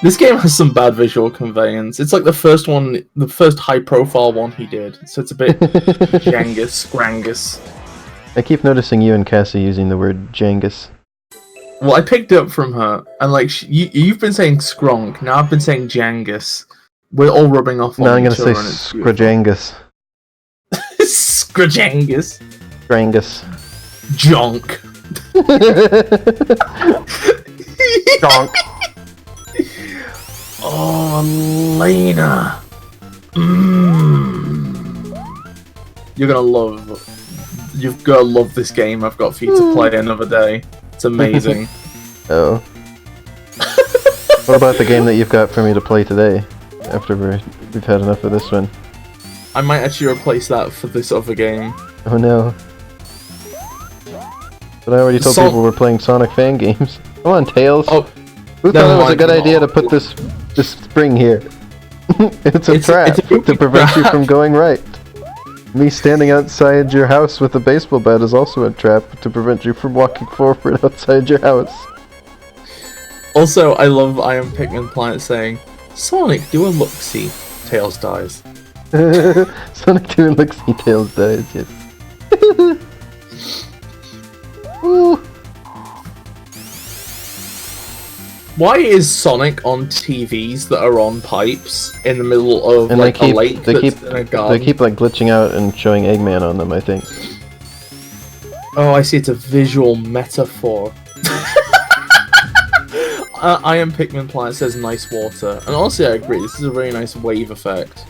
This game has some bad visual conveyance. It's like the first one, the first high-profile one he did, so it's a bit Grangus. I keep noticing you and Cassie using the word Jangus. Well, I picked it up from her, and like you've been saying Skronk, now I've been saying Jangus. We're all rubbing off on now I'm each gonna other. say Scrajangus. Scrajangus. Strangus. Jonk. Jonk. Oh, Lena. You're gonna love. You've gotta love this game I've got for you to play another day. It's amazing. Oh. What about the game that you've got for me to play today? After we've had enough of this one. I might actually replace that for this other game. Oh no. But I already told people we're playing Sonic fan games. Come on, Tails. Oh, who thought it was a good idea to put this spring here? It's a trap to prevent you from going right. Me standing outside your house with a baseball bat is also a trap to prevent you from walking forward outside your house. Also, I love I Am Pikmin Planet saying, Sonic, do a look-see. Tails dies. Sonic 2 and Lexi Tails dies, yes. Ooh. Why is Sonic on TVs that are on pipes in the middle of And like a lake they that's keep in a garden? they keep like glitching out and showing Eggman on them, I think. Oh, I see. It's a visual metaphor. I am Pikmin Planet says nice water, and honestly, I agree. This is a very nice wave effect.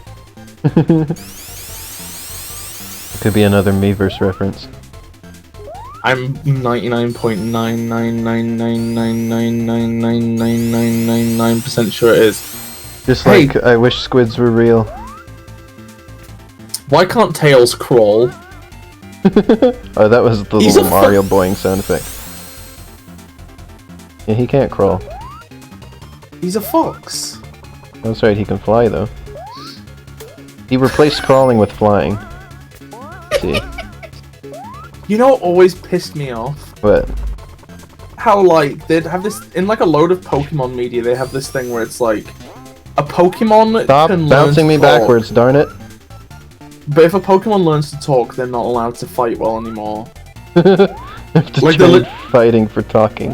Could be another Miiverse reference. I'm 99.99999999999% sure it is. Just Hey. like I wish squids were real. Why can't Tails crawl? Oh, that was the He's little a Mario boing sound effect. Yeah, he can't crawl. He's a fox. That's right, he can fly though. He replaced crawling with flying. See. You know what always pissed me off? What? How, like, they'd have this, in like a load of Pokemon media, they have this thing where it's like, a Pokemon Stop can learn bouncing to me talk, backwards, darn it. but if a Pokemon learns to talk, they're not allowed to fight well anymore. Have to Like trade fighting for talking.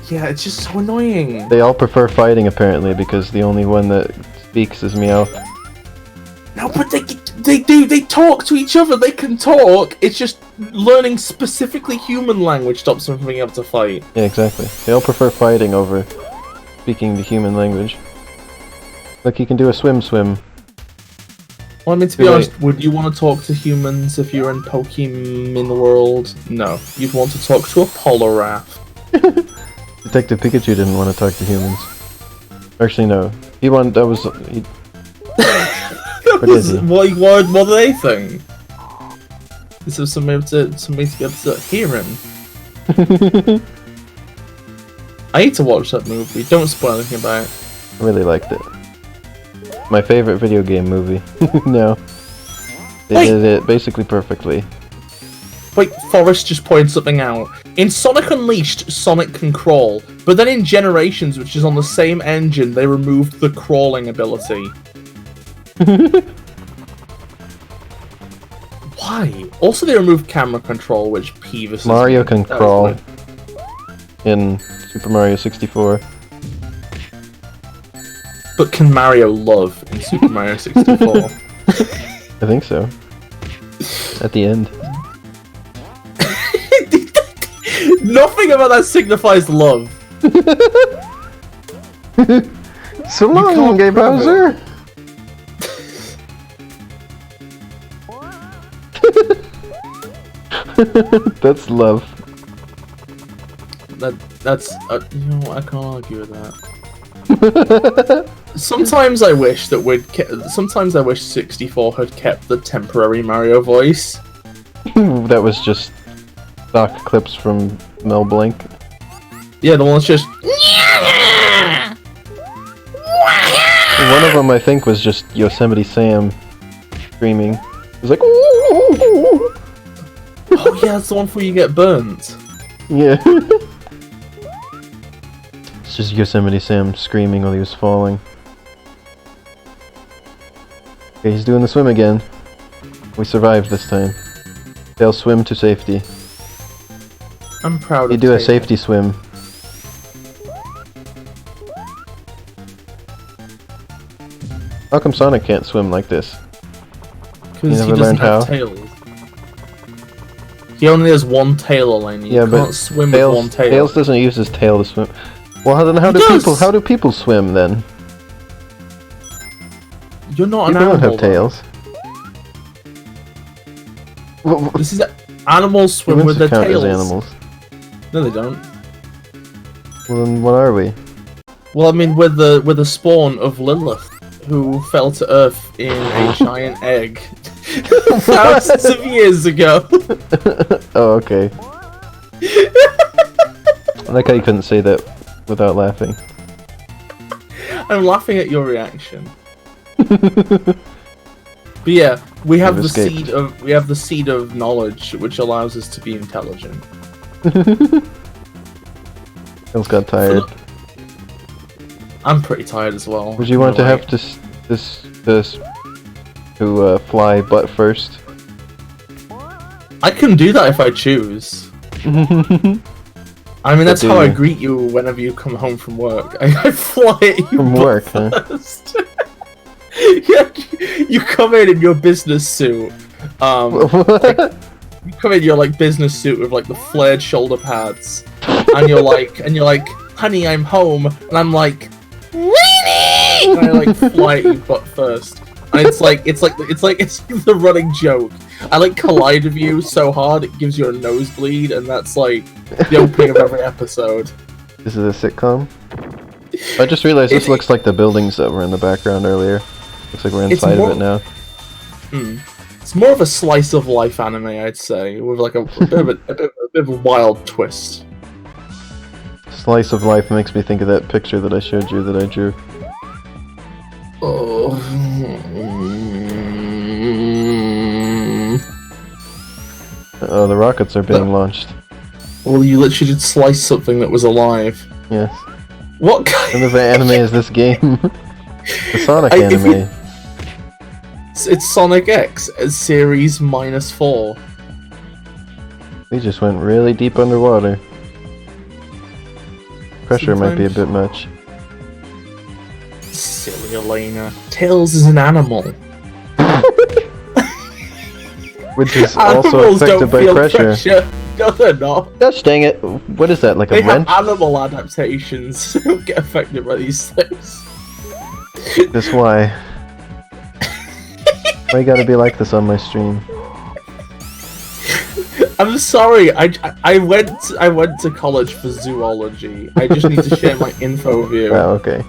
Yeah, it's just so annoying. They all prefer fighting apparently because the only one that speaks is Meowth. No, but they talk to each other, they can talk, it's just learning specifically human language stops them from being able to fight. Yeah, exactly. They all prefer fighting over speaking the human language. Look, you can do a swim. Well, I mean, to be honest, would you want to talk to humans if you're in Pokemon world? No. You'd want to talk to a Poliwrath. Detective Pikachu didn't want to talk to humans. Actually, no. He wanted. That was. He, what do they think? This was somebody to be able to hear him. I need to watch that movie. Don't spoil anything about it. I really liked it. My favorite video game movie. No. They did it basically perfectly. Wait, Forrest just pointed something out. In Sonic Unleashed, Sonic can crawl, but then in Generations, which is on the same engine, they removed the crawling ability. Why? Also, they removed camera control, which peeves me. Mario can crawl in Super Mario 64. But can Mario love in Super Mario 64? I think so. At the end. Nothing about that signifies love. So long, Gay Bowser! That's love. That's you know what, I can't argue with that. Sometimes I wish that sometimes I wish 64 had kept the temporary Mario voice. That was just stock clips from Mel Blanc. Yeah, the one that's just. One of them, I think, was just Yosemite Sam screaming. It was like, ooh! Oh yeah, that's the one where you get burnt. Yeah. It's just Yosemite Sam screaming while he was falling. Okay, he's doing the swim again. We survived this time. They'll swim to safety. I'm proud You of do a Taylor. safety swim. How come Sonic can't swim like this? Because You he never doesn't learned have how? tails. He only has one tail, Elaine. You can't swim with one tail. Tails doesn't use his tail to swim. Well, then how do people swim then? You're not People an animal. don't have tails. This is animals swim with their count tails. as animals. No, they don't. Well, then what are we? Well, I mean, with the spawn of Lilith, who fell to Earth in a giant egg thousands of years ago. Oh, okay. I like how you couldn't say that without laughing. I'm laughing at your reaction. But yeah, we have the seed of knowledge, which allows us to be intelligent. Tails got tired. I'm pretty tired as well. Would you want to have to fly butt first? I can do that if I choose. I mean, that's do how I you? greet you whenever you come home from work. I fly at you From butt work, huh? first. Yeah, you come in your business suit. What? You come in your like business suit with like the flared shoulder pads, and you're like, honey, I'm home, and I'm like, Weenie! And I like fly at you butt first, and it's like the running joke. I like collide with you so hard it gives you a nosebleed, and that's like the opening of every episode. This is a sitcom? I just realized this looks like the buildings that were in the background earlier. Looks like we're inside of it now. It's more of a slice of life anime, I'd say, with like a bit of a wild twist. Slice of life makes me think of that picture that I showed you that I drew. Oh. Oh, the rockets are being launched. Well, you literally did slice something that was alive. Yes. What kind What kind of anime is this game? The Sonic anime. It's Sonic X, series -4. We just went really deep underwater. Pressure might be a bit much. Silly Elena. Tails is an animal. Which is also Animals affected don't by feel pressure. No, they're not. Gosh dang it. What is that, like They a have wrench? animal adaptations. They don't get affected by these things. That's why. Why you gotta be like this on my stream? I'm sorry. I went to college for zoology. I just need to share my info with you. Oh, okay.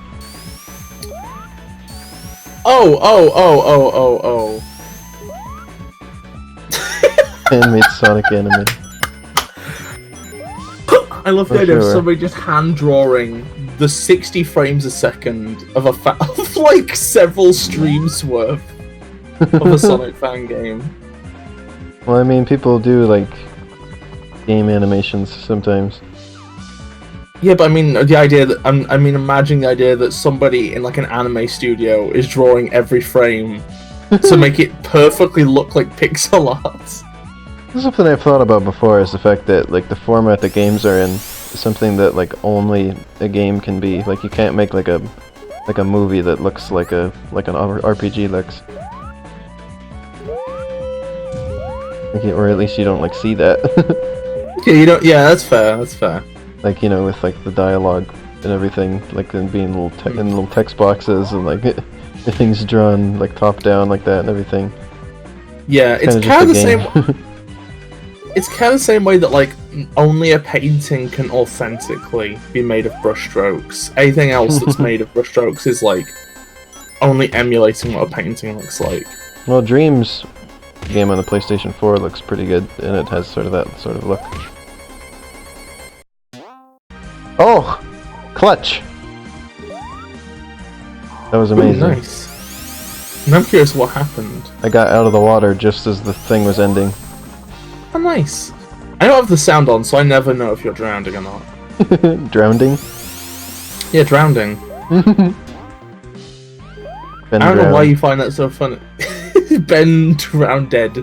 Oh. Handmade Sonic anime. I love the idea of sure. somebody just hand drawing the 60 frames a second of of like several streams worth of a Sonic fan game. Well, I mean, people do like game animations sometimes. Yeah, but I mean the idea that imagine the idea that somebody in like an anime studio is drawing every frame to make it perfectly look like pixel art. Something I've thought about before is the fact that like the format that games are in is something that like only a game can be. Like you can't make like a movie that looks like an RPG looks. Like, or at least you don't like see that. Yeah, you don't. Yeah, that's fair. That's fair. Like, you know, with like the dialogue and everything, like them being in little text boxes and like everything's drawn like top down like that and everything. Yeah, it's kind of the same. It's kind of the same way that like only a painting can authentically be made of brushstrokes. Anything else that's made of brushstrokes is like only emulating what a painting looks like. Well, Dreams game on the PlayStation 4 looks pretty good, and it has sort of that sort of look. Oh! Clutch! That was amazing. Ooh, nice. And I'm curious what happened. I got out of the water just as the thing was ending. Oh, nice. I don't have the sound on, so I never know if you're drowning or not. Drowning? Yeah, drowning. Ben I don't know drowned. why you find that so funny. Ben drowned dead.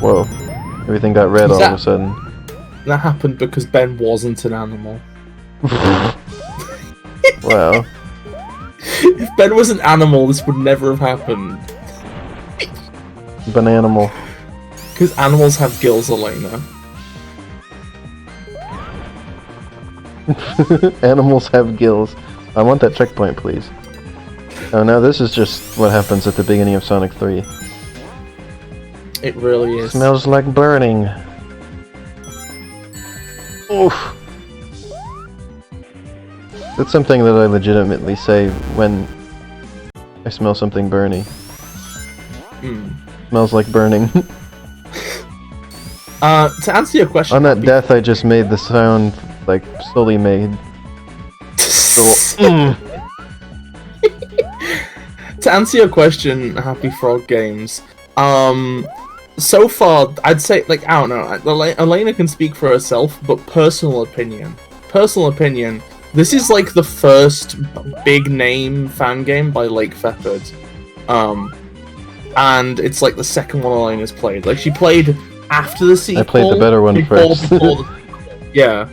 Whoa. Everything got red all of a sudden. That happened because Ben wasn't an animal. Wow. If Ben was an animal, this would never have happened. Bananimal. Because animals have gills, Elena. Animals have gills. I want that checkpoint, please. Oh, now this is just what happens at the beginning of Sonic 3. It really is. Smells like burning. Oof. That's something that I legitimately say when I smell something burny. Smells like burning. To answer your question... On that death, I just made the sound, like, slowly made. To answer your question, Happy Frog Games, so far, I'd say, like, I don't know, Elena can speak for herself, but personal opinion, this is, like, the first big-name fan game by Lake Fepard, and it's, like, the second one Elena's played. Like, she played after the sequel. I played the better one first. Yeah.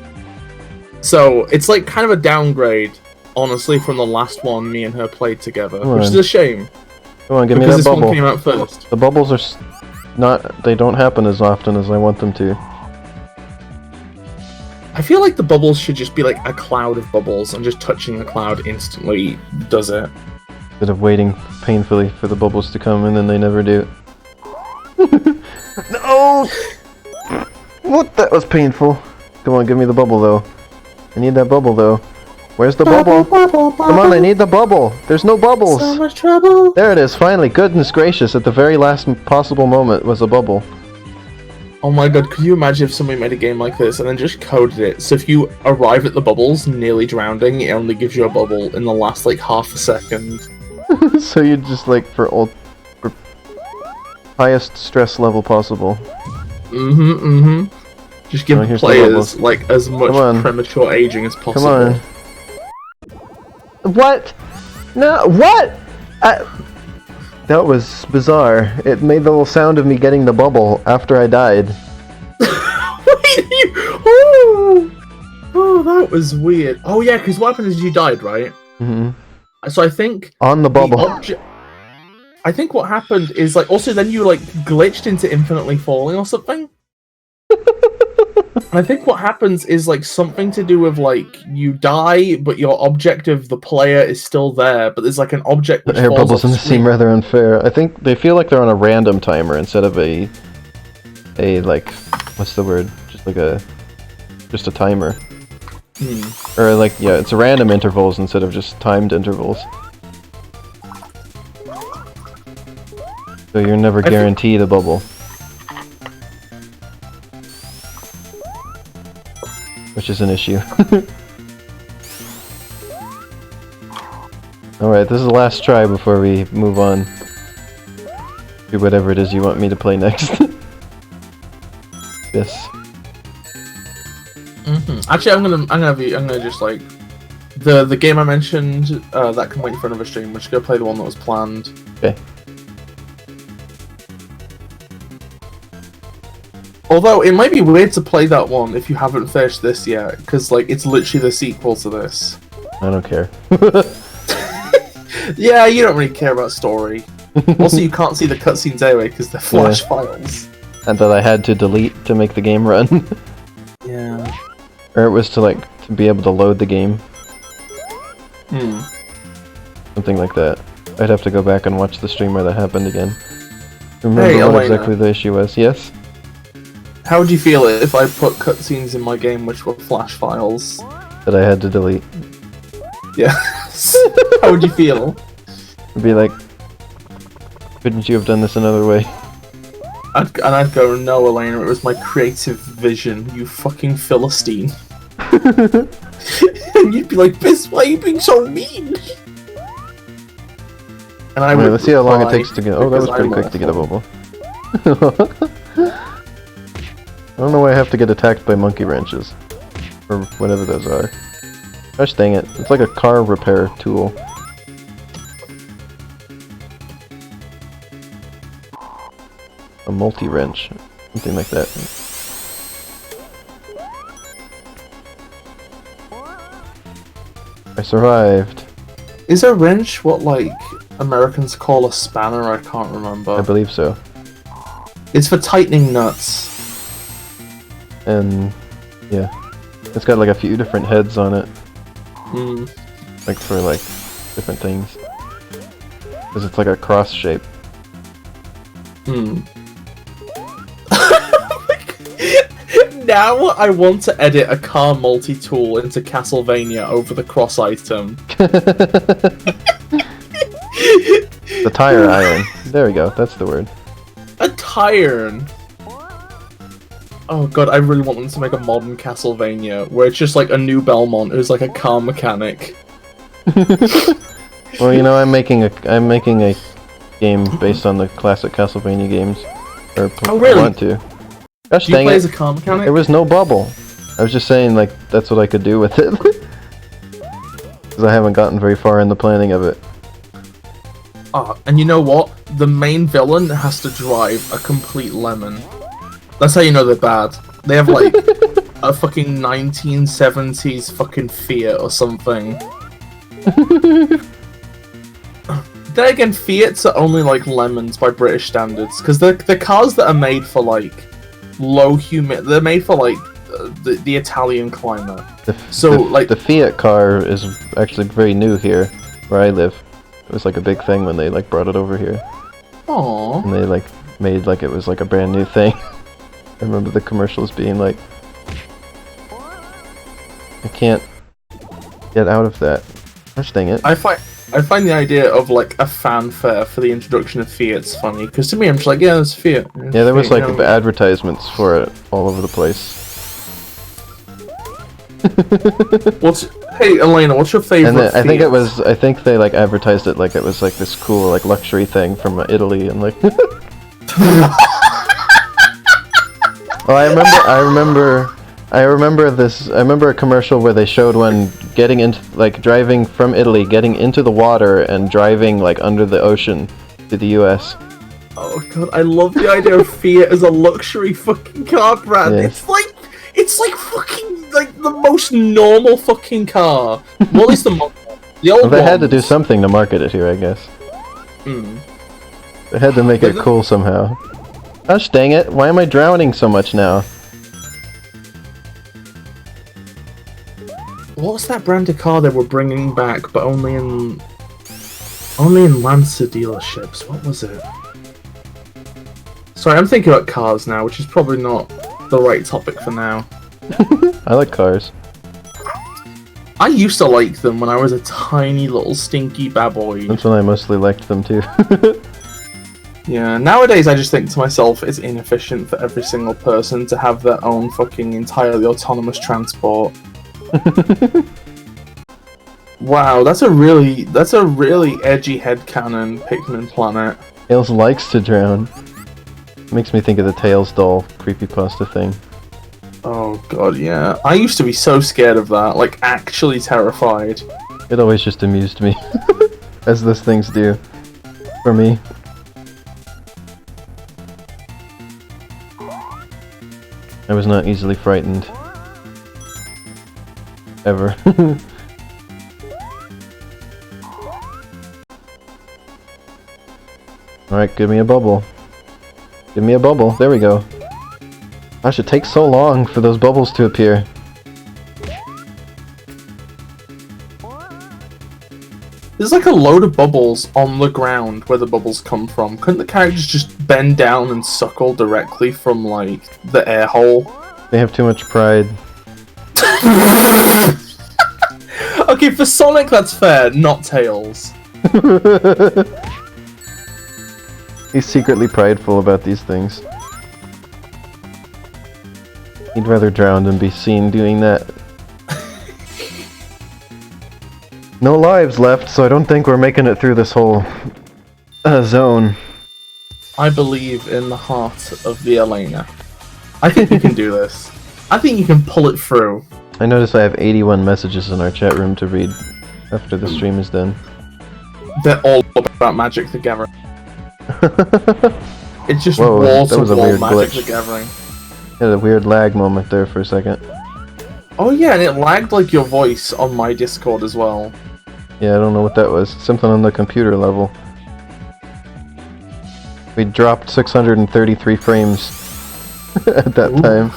So it's like kind of a downgrade, honestly, from the last one me and her played together, which is a shame. Come on, give me that this bubble. One came out first. The bubbles are they don't happen as often as I want them to. I feel like the bubbles should just be like a cloud of bubbles, and just touching the cloud instantly does it. Instead of waiting painfully for the bubbles to come and then they never do. No! What? That was painful. Come on, give me the bubble though. I need that bubble though. Where's the bubble? Come on, I need the bubble. There's no bubbles. So much trouble. There it is, finally. Goodness gracious, at the very last possible moment was a bubble. Oh my god, could you imagine if somebody made a game like this and then just coded it? So if you arrive at the bubbles nearly drowning, it only gives you a bubble in the last like half a second. So you just like for highest stress level possible. Just give the players like as much premature aging as possible. Come on. What? No, what? That was bizarre. It made the little sound of me getting the bubble after I died. Oh, that was weird. Oh yeah, because what happened is you died, right? So I think on the bubble. I think what happened is like also then you like glitched into infinitely falling or something. And I think what happens is like something to do with like you die, but your objective, the player, is still there. But there's like an object. Which the air bubbles seem rather unfair. I think they feel like they're on a random timer instead of a like what's the word? Just a timer. Or like yeah, it's random intervals instead of just timed intervals. So you're never guaranteed a bubble. Which is an issue. Alright, this is the last try before we move on to whatever it is you want me to play next. Yes. Actually, I'm gonna just like the game I mentioned that can wait for another stream. We're just gonna play the one that was planned. Okay. Although, it might be weird to play that one if you haven't finished this yet, because, like, it's literally the sequel to this. I don't care. Yeah, you don't really care about story. Also, you can't see the cutscenes anyway, because they're flash files. And that I had to delete to make the game run. Yeah. Or it was to be able to load the game. Something like that. I'd have to go back and watch the stream where that happened again. Remember what exactly the issue was, yes? How would you feel if I put cutscenes in my game which were flash files? That I had to delete. Yeah. How would you feel? It'd be like, couldn't you have done this another way? I'd go, no, Elena, it was my creative vision, you fucking Philistine. And you'd be like, Biz, why are you being so mean? And I would let's see how long it takes to get. Oh, that was pretty quick to get a bubble. I don't know why I have to get attacked by monkey wrenches. Or whatever those are. Gosh dang it. It's like a car repair tool. A multi-wrench. Something like that. I survived. Is a wrench what, like, Americans call a spanner? I can't remember. I believe so. It's for tightening nuts. And yeah, it's got like a few different heads on it. Like for like different things. Because it's like a cross shape. Now I want to edit a car multi-tool into Castlevania over the cross item. The tire iron. There we go, that's the word. A tire. Oh god, I really want them to make a modern Castlevania where it's just like a new Belmont who's like a car mechanic. Well, you know, I'm making a game based on the classic Castlevania games. Oh really? I want to. Gosh Do you dang play it. as a car mechanic? There was no bubble. I was just saying, like, that's what I could do with it. Because I haven't gotten very far in the planning of it. Ah, and you know what? The main villain has to drive a complete lemon. That's how you know they're bad. They have like a fucking 1970s fucking Fiat or something. Then again, Fiats are only like lemons by British standards, because they're cars that are made for like low humid. They're made for like the Italian climate. The Fiat car is actually very new here, where I live. It was like a big thing when they like brought it over here. Aww. And they like made like it was like a brand new thing. I remember the commercials being like, I can't get out of that. Gosh dang it. I find the idea of like a fanfare for the introduction of Fiat's funny, because to me I'm just like, yeah, there's Fiat. Yeah, there was like advertisements for it all over the place. Hey Elena, what's your favorite? And then, I think Fiat? I think they like advertised it like it was like this cool like luxury thing from Italy and like. Oh, I remember a commercial where they showed one getting into like driving from Italy, getting into the water and driving like under the ocean to the US. Oh god, I love the idea of Fiat as a luxury fucking car brand. Yes. It's like fucking like the most normal fucking car. Well, at least the old Well, they ones. had to do something to market it here, I guess. They had to make it cool somehow. Gosh dang it, why am I drowning so much now? What was that brand of car they were bringing back, but only in Lancer dealerships? What was it? Sorry, I'm thinking about cars now, which is probably not the right topic for now. I like cars. I used to like them when I was a tiny little stinky baboy. That's when I mostly liked them too. Yeah, nowadays I just think to myself, it's inefficient for every single person to have their own fucking entirely autonomous transport. Wow, that's a really edgy headcanon, Pikmin Planet. Tails likes to drown. Makes me think of the Tails doll creepypasta thing. Oh god, yeah. I used to be so scared of that, like actually terrified. It always just amused me, as those things do, for me. I was not easily frightened. Ever. Alright, give me a bubble. Give me a bubble. There we go. Gosh, it takes so long for those bubbles to appear. There's like a load of bubbles on the ground where the bubbles come from. Couldn't the characters just bend down and suckle directly from, like, the air hole? They have too much pride. Okay, for Sonic that's fair, not Tails. He's secretly prideful about these things. He'd rather drown than be seen doing that. No lives left, so I don't think we're making it through this whole zone. I believe in the heart of the Elena. I think you can do this. I think you can pull it through. I notice I have 81 messages in our chat room to read after the stream is done. They're all about Magic the Gathering. It's just Whoa, wall that to was a wall weird Magic glitch. the Gathering. Had a weird lag moment there for a second. Oh yeah, and it lagged like your voice on my Discord as well. Yeah, I don't know what that was. Something on the computer level. We dropped 633 frames at that time.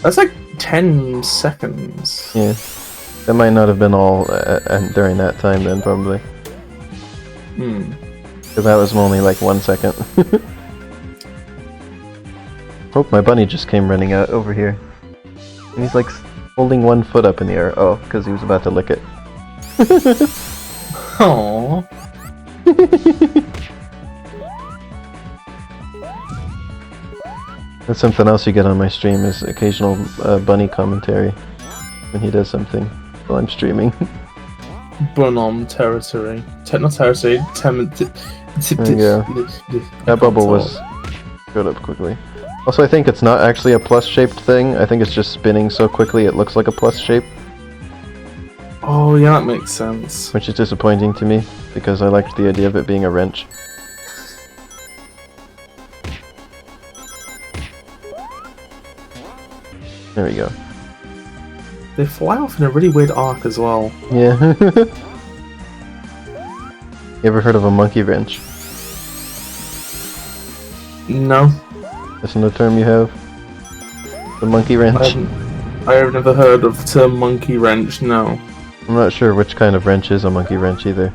That's like 10 seconds. Yeah. That might not have been all during that time then, probably. Because that was only like 1 second. Oh, my bunny just came running out over here. And he's like holding one foot up in the air. Oh, because he was about to lick it. Aww. That's something else you get on my stream is occasional bunny commentary when he does something while I'm streaming. Bonom territory. Not territory. There you go. That bubble was showed up quickly. Also, I think it's not actually a plus-shaped thing. I think it's just spinning so quickly it looks like a plus shape. Oh yeah, that makes sense. Which is disappointing to me, because I liked the idea of it being a wrench. There we go. They fly off in a really weird arc as well. Yeah. You ever heard of a monkey wrench? No. That's no term you have? The monkey wrench? I have never heard of the term monkey wrench, no. I'm not sure which kind of wrench is a monkey wrench either.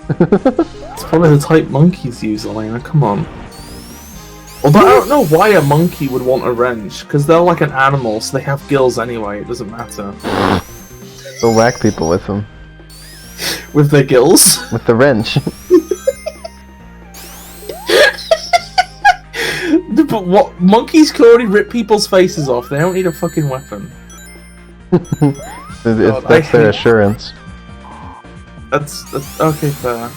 It's probably the type monkeys use, Elena, come on. Although I don't know why a monkey would want a wrench, because they're like an animal, so they have gills anyway, it doesn't matter. They'll whack people with them. With their gills? With the wrench. But what? Monkeys can already rip people's faces off, they don't need a fucking weapon. That's their assurance. That's okay, fair.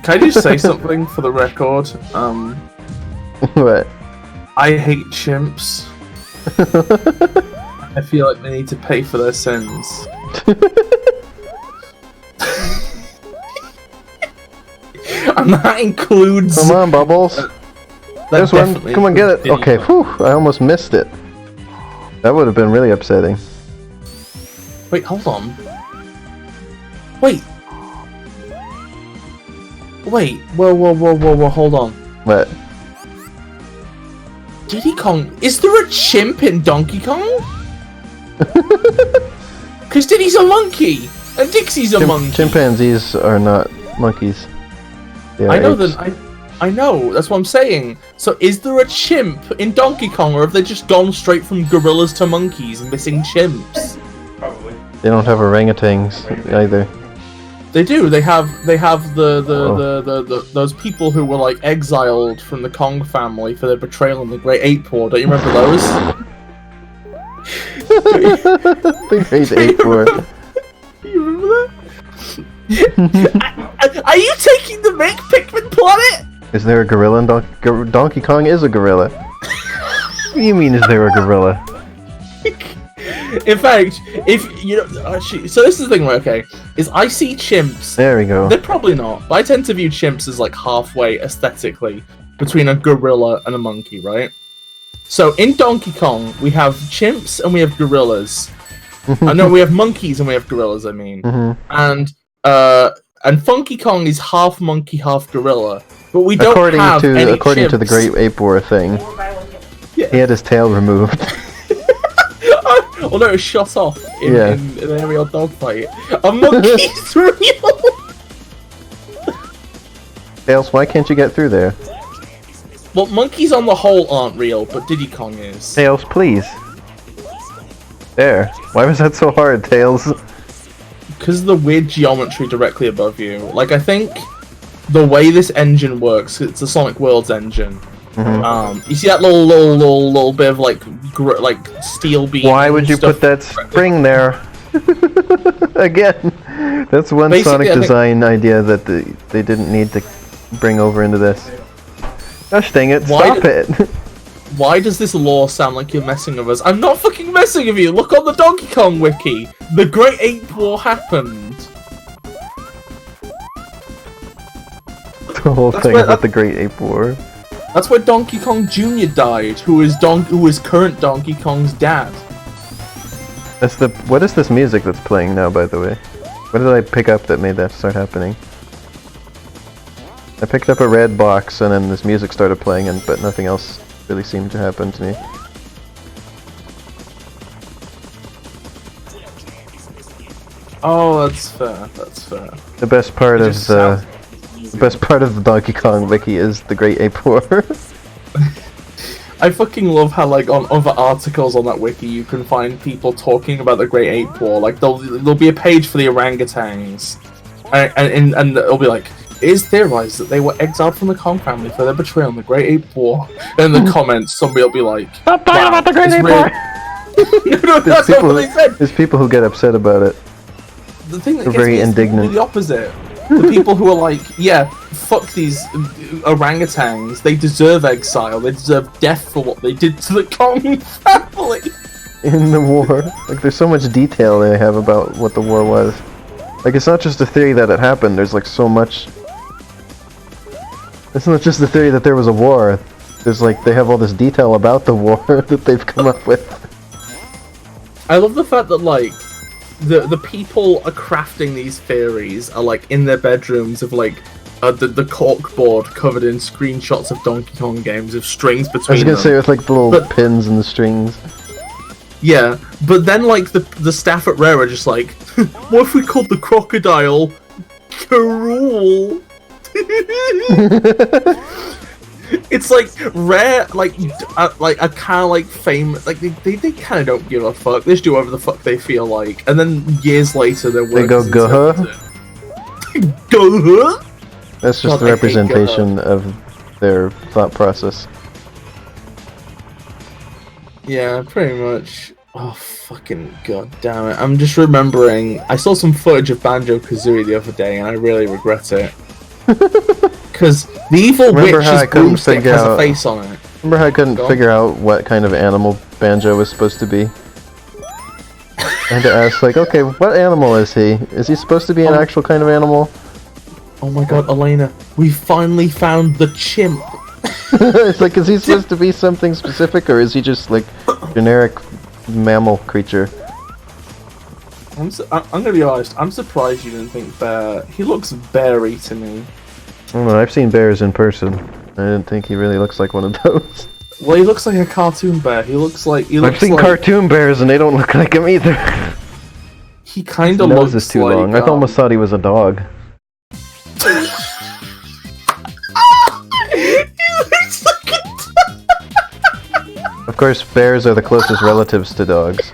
Can I just say something for the record? What? I hate chimps. I feel like they need to pay for their sins. And that includes... Come on, Bubbles! There's one! Come on, get it! Okay, whew! I almost missed it. That would have been really upsetting. Wait, hold on. Wait! Whoa, hold on. What? Diddy Kong... Is there a chimp in Donkey Kong? Because Diddy's a monkey! And Dixie's a monkey! Chimpanzees are not monkeys. They are I know apes. that... I know, that's what I'm saying. So is there a chimp in Donkey Kong, or have they just gone straight from gorillas to monkeys and missing chimps? Probably. They don't have orangutans either. They do. They have those people who were like exiled from the Kong family for their betrayal in the Great Ape War. Don't you remember those? The Great Ape War. You remember that? Are you taking the Make Pikmin planet? Is there a gorilla in Donkey Kong is a gorilla. What do you mean, is there a gorilla? In fact, if you know, actually, so this is the thing, right? Okay, is I see chimps. There we go. They're probably not, but I tend to view chimps as like halfway aesthetically between a gorilla and a monkey, right? So in Donkey Kong, we have chimps and we have gorillas. No, we have monkeys and we have gorillas. I mean, and Funky Kong is half monkey, half gorilla, but we don't have any according chimps. to the Great Ape War thing, Yeah. he had his tail removed. Although it was shot off in an aerial dogfight. A monkey's real! Tails, why can't you get through there? Well, monkeys on the whole aren't real, but Diddy Kong is. Tails, please. There. Why was that so hard, Tails? Because of the weird geometry directly above you. Like, I think the way this engine works, it's a Sonic Worlds engine. You see that little bit of like steel beam? Why would you put that spring there? Again, that's one Basically, Sonic design idea that they didn't need to bring over into this. Gosh dang it, stop it! Why does this lore sound like you're messing with us? I'm not fucking messing with you! Look on the Donkey Kong wiki! The Great Ape War happened! The whole thing about the Great Ape War. That's where Donkey Kong Jr. died, who is current Donkey Kong's dad. That's the. What is this music that's playing now, by the way? What did I pick up that made that start happening? I picked up a red box and then this music started playing, but nothing else really seemed to happen to me. Oh, that's fair. That's fair. The best part of the Donkey Kong wiki is the Great Ape War. I fucking love how, like, on other articles on that wiki, you can find people talking about the Great Ape War. Like, there'll be a page for the orangutans, and it'll be like, it is theorized that they were exiled from the Kong family for their betrayal in the Great Ape War. And in the comments, somebody will be like, Stop talking about the Great Ape War! No, that's not what they said. There's people who get upset about it. The thing that They're gets very me is indignant. the opposite. The people who are like, yeah, fuck these orangutans, they deserve exile, they deserve death for what they did to the Kong family. In the war. Like, there's so much detail they have about what the war was. Like, it's not just a theory that it happened, there's like so much... It's not just the theory that there was a war. There's like, they have all this detail about the war that they've come up with. I love the fact that, like, the people are crafting these fairies are, like, in their bedrooms with, like, the cork board covered in screenshots of Donkey Kong games with strings between them. I was gonna say with, like, the little pins and the strings. Yeah, but then, like, the staff at Rare are just like, what if we called the crocodile Carol? It's like Rare, like a kind of like famous, like they kind of don't give a fuck. They just do whatever the fuck they feel like, and then years later their work. They go go. Go. That's just the representation of their thought process. Yeah, pretty much. Oh, fucking god damn it. I'm just remembering, I saw some footage of Banjo-Kazooie the other day and I really regret it. Because the evil witch's broomstick has a face on it. Remember how I couldn't figure out what kind of animal Banjo was supposed to be? I had to ask, like, okay, what animal is he? Is he supposed to be an actual kind of animal? Oh my god, Elena, we finally found the chimp! It's like, is he supposed to be something specific, or is he just, like, generic mammal creature? I'm gonna be honest, I'm surprised you didn't think bear. He looks bear-y to me. I don't know, I've seen bears in person. I didn't think he really looks like one of those. Well, he looks like a cartoon bear. He looks like... I've seen cartoon bears and they don't look like him either. He kinda looks is too long. I almost thought he was a dog. Of course, bears are the closest relatives to dogs.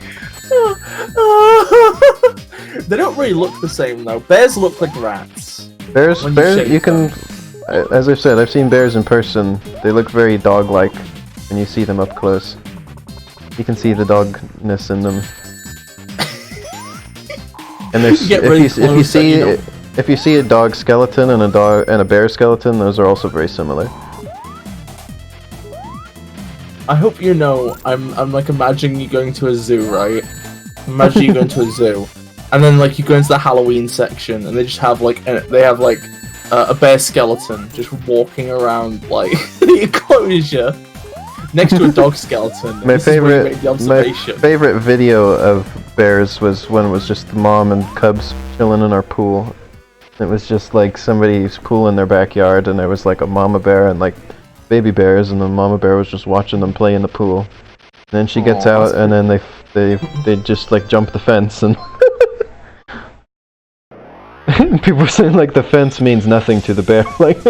They don't really look the same though. Bears look like rats. Bears, you can... As I've said, I've seen bears in person. They look very dog-like when you see them up close. You can see the dogness in them. And there's if you see a dog skeleton and a bear skeleton, those are also very similar. I hope you know, I'm like imagining you going to a zoo, right? Imagine you going to a zoo, and then like you go into the Halloween section, and they just have like a bear skeleton just walking around like the enclosure next to a dog skeleton. My favorite video of bears was when it was just the mom and cubs chilling in our pool. It was just like somebody's pool in their backyard, and there was like a mama bear and like baby bears, and the mama bear was just watching them play in the pool. And then she gets out, and then they just like jump the fence, and people are saying like the fence means nothing to the bear. Like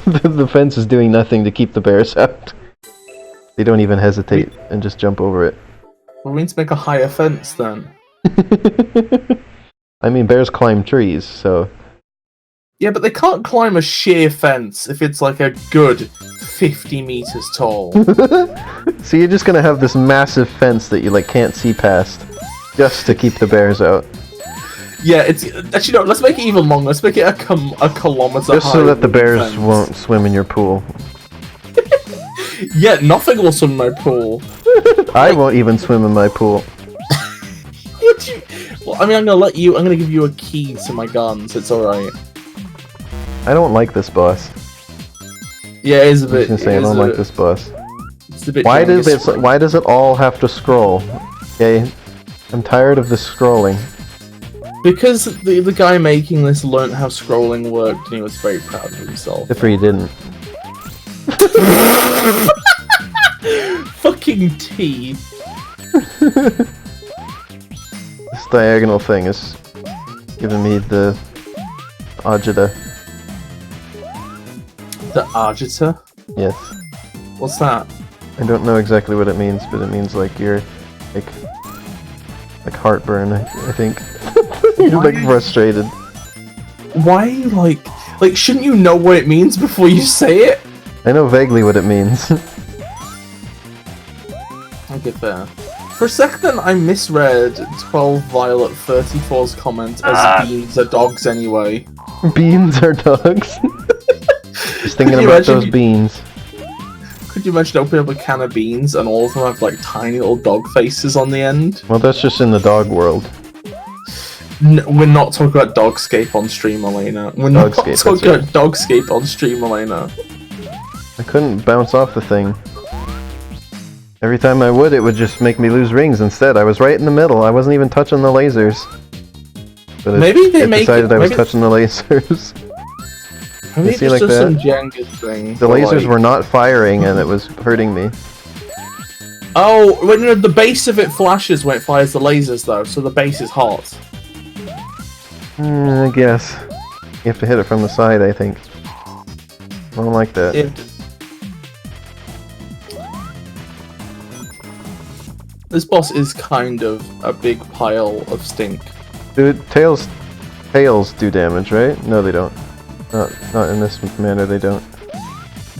the fence is doing nothing to keep the bears out. They don't even hesitate and just jump over it. Well, we need to make a higher fence then. I mean, bears climb trees, so... Yeah, but they can't climb a sheer fence if it's like a good 50 meters tall. So you're just gonna have this massive fence that you like can't see past, just to keep the bears out. Yeah, it's... Actually, no, let's make it even longer. Let's make it a kilometer just so that the bears won't swim in your pool. Yeah, nothing will swim in my pool. I won't even swim in my pool. Would you? Well, I mean, I'm gonna give you a key to my guns. It's alright. I don't like this boss. Yeah, it is a bit... I was gonna say, I don't like this boss. It's a bit... Why does it all have to scroll? Okay? I'm tired of this scrolling. Because the guy making this learned how scrolling worked, and he was very proud of himself. If he didn't. Fucking T. This diagonal thing is giving me the agita. The agita? Yes. What's that? I don't know exactly what it means, but it means like you're like heartburn, I think. You're like frustrated. Why are you like shouldn't you know what it means before you say it? I know vaguely what it means. I get there. For a second, I misread 12 Violet 34's comment as beans are dogs anyway. Beans are dogs? Just thinking about those beans. Could you imagine opening up a can of beans and all of them have like tiny little dog faces on the end? Well, that's just in the dog world. We're not talking about Dogscape on stream, Elena. We're not talking about Dogscape on stream, Elena. I couldn't bounce off the thing. Every time I would, it would just make me lose rings instead. I was right in the middle. I wasn't even touching the lasers. But Maybe they it make decided it, I was maybe, touching the lasers. maybe You it's see like just that? some Jenga thing. The or lasers like- were not firing and it was hurting me. Oh, when the base of it flashes when it fires the lasers, though, so the base is hot. I guess. You have to hit it from the side, I think. I don't like that. This boss is kind of a big pile of stink. Dude, tails do damage, right? No, they don't. Not in this manner, they don't.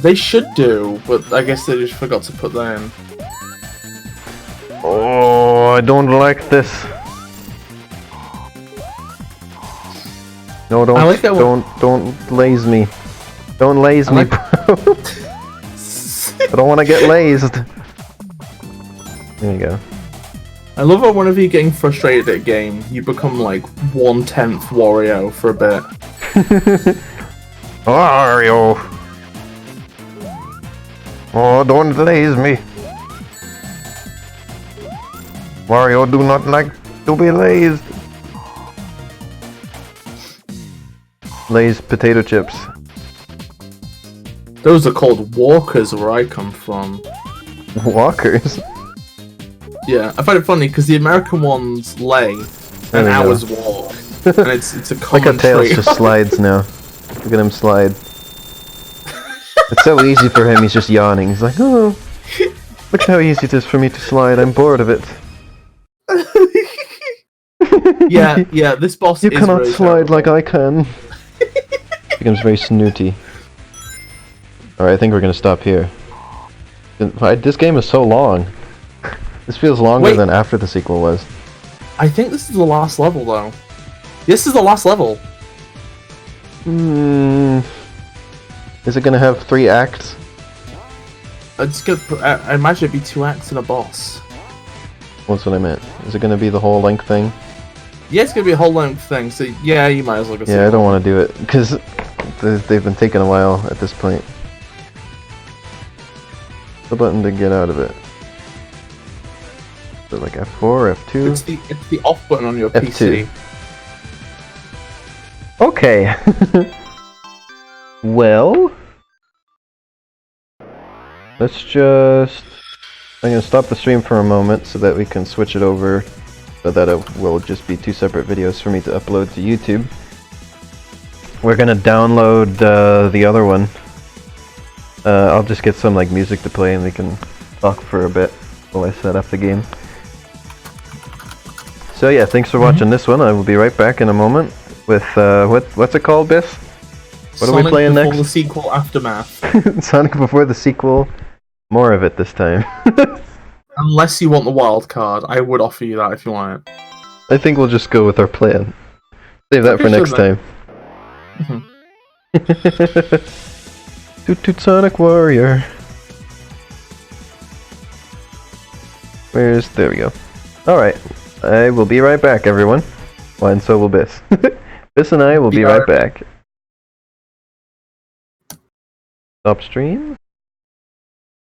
They should do, but I guess they just forgot to put that in. Oh, I don't like this. No, don't, I like that don't laze me. Don't laze me, like- bro. I don't want to get lazed. There you go. I love how whenever you're getting frustrated at a game, you become like 1/10 Wario for a bit. Wario. Oh, don't laze me. Wario do not like to be lazed. Lay's potato chips. Those are called walkers where I come from. Walkers? Yeah, I find it funny because the American ones lay There an we go. hour's walk, and it's a Look how common Tails trait. just slides now. Look at him slide. It's so easy for him, he's just yawning. He's like, oh, look how easy it is for me to slide, I'm bored of it. yeah, this boss You is cannot really slide terrible. like I can. Becomes very snooty. Alright, I think we're gonna stop here. This game is so long. This feels longer Wait. than after the sequel was. I think this is the last level, though. This is the last level. Hmm. Is it gonna have 3 acts? It's good. I imagine it'd be 2 acts and a boss. That's what I meant. Is it gonna be the whole length thing? Yeah, it's gonna be a whole length thing. So yeah, you might as well go. see Yeah, I it. don't want to do it because they've been taking a while at this point. The button to get out of it. So like F4 or F2? It's the off button on your F2. PC. Okay. Well, let's just... I'm gonna stop the stream for a moment so that we can switch it over so that it will just be 2 separate videos for me to upload to YouTube. We're gonna download the other one. I'll just get some like music to play and we can talk for a bit while I set up the game. So yeah, thanks for watching this one. I will be right back in a moment with what's it called, Biss? What are we playing Sonic next? Before the sequel Aftermath. Sonic Before the sequel. More of it this time. Unless you want the wild card, I would offer you that if you want it. I think we'll just go with our plan. Save that Okay, for sure next then. time. Toot toot Sonic Warrior. There we go. Alright. I will be right back, everyone. Well, and so will Biss. Biss and I will be right back. Stop stream.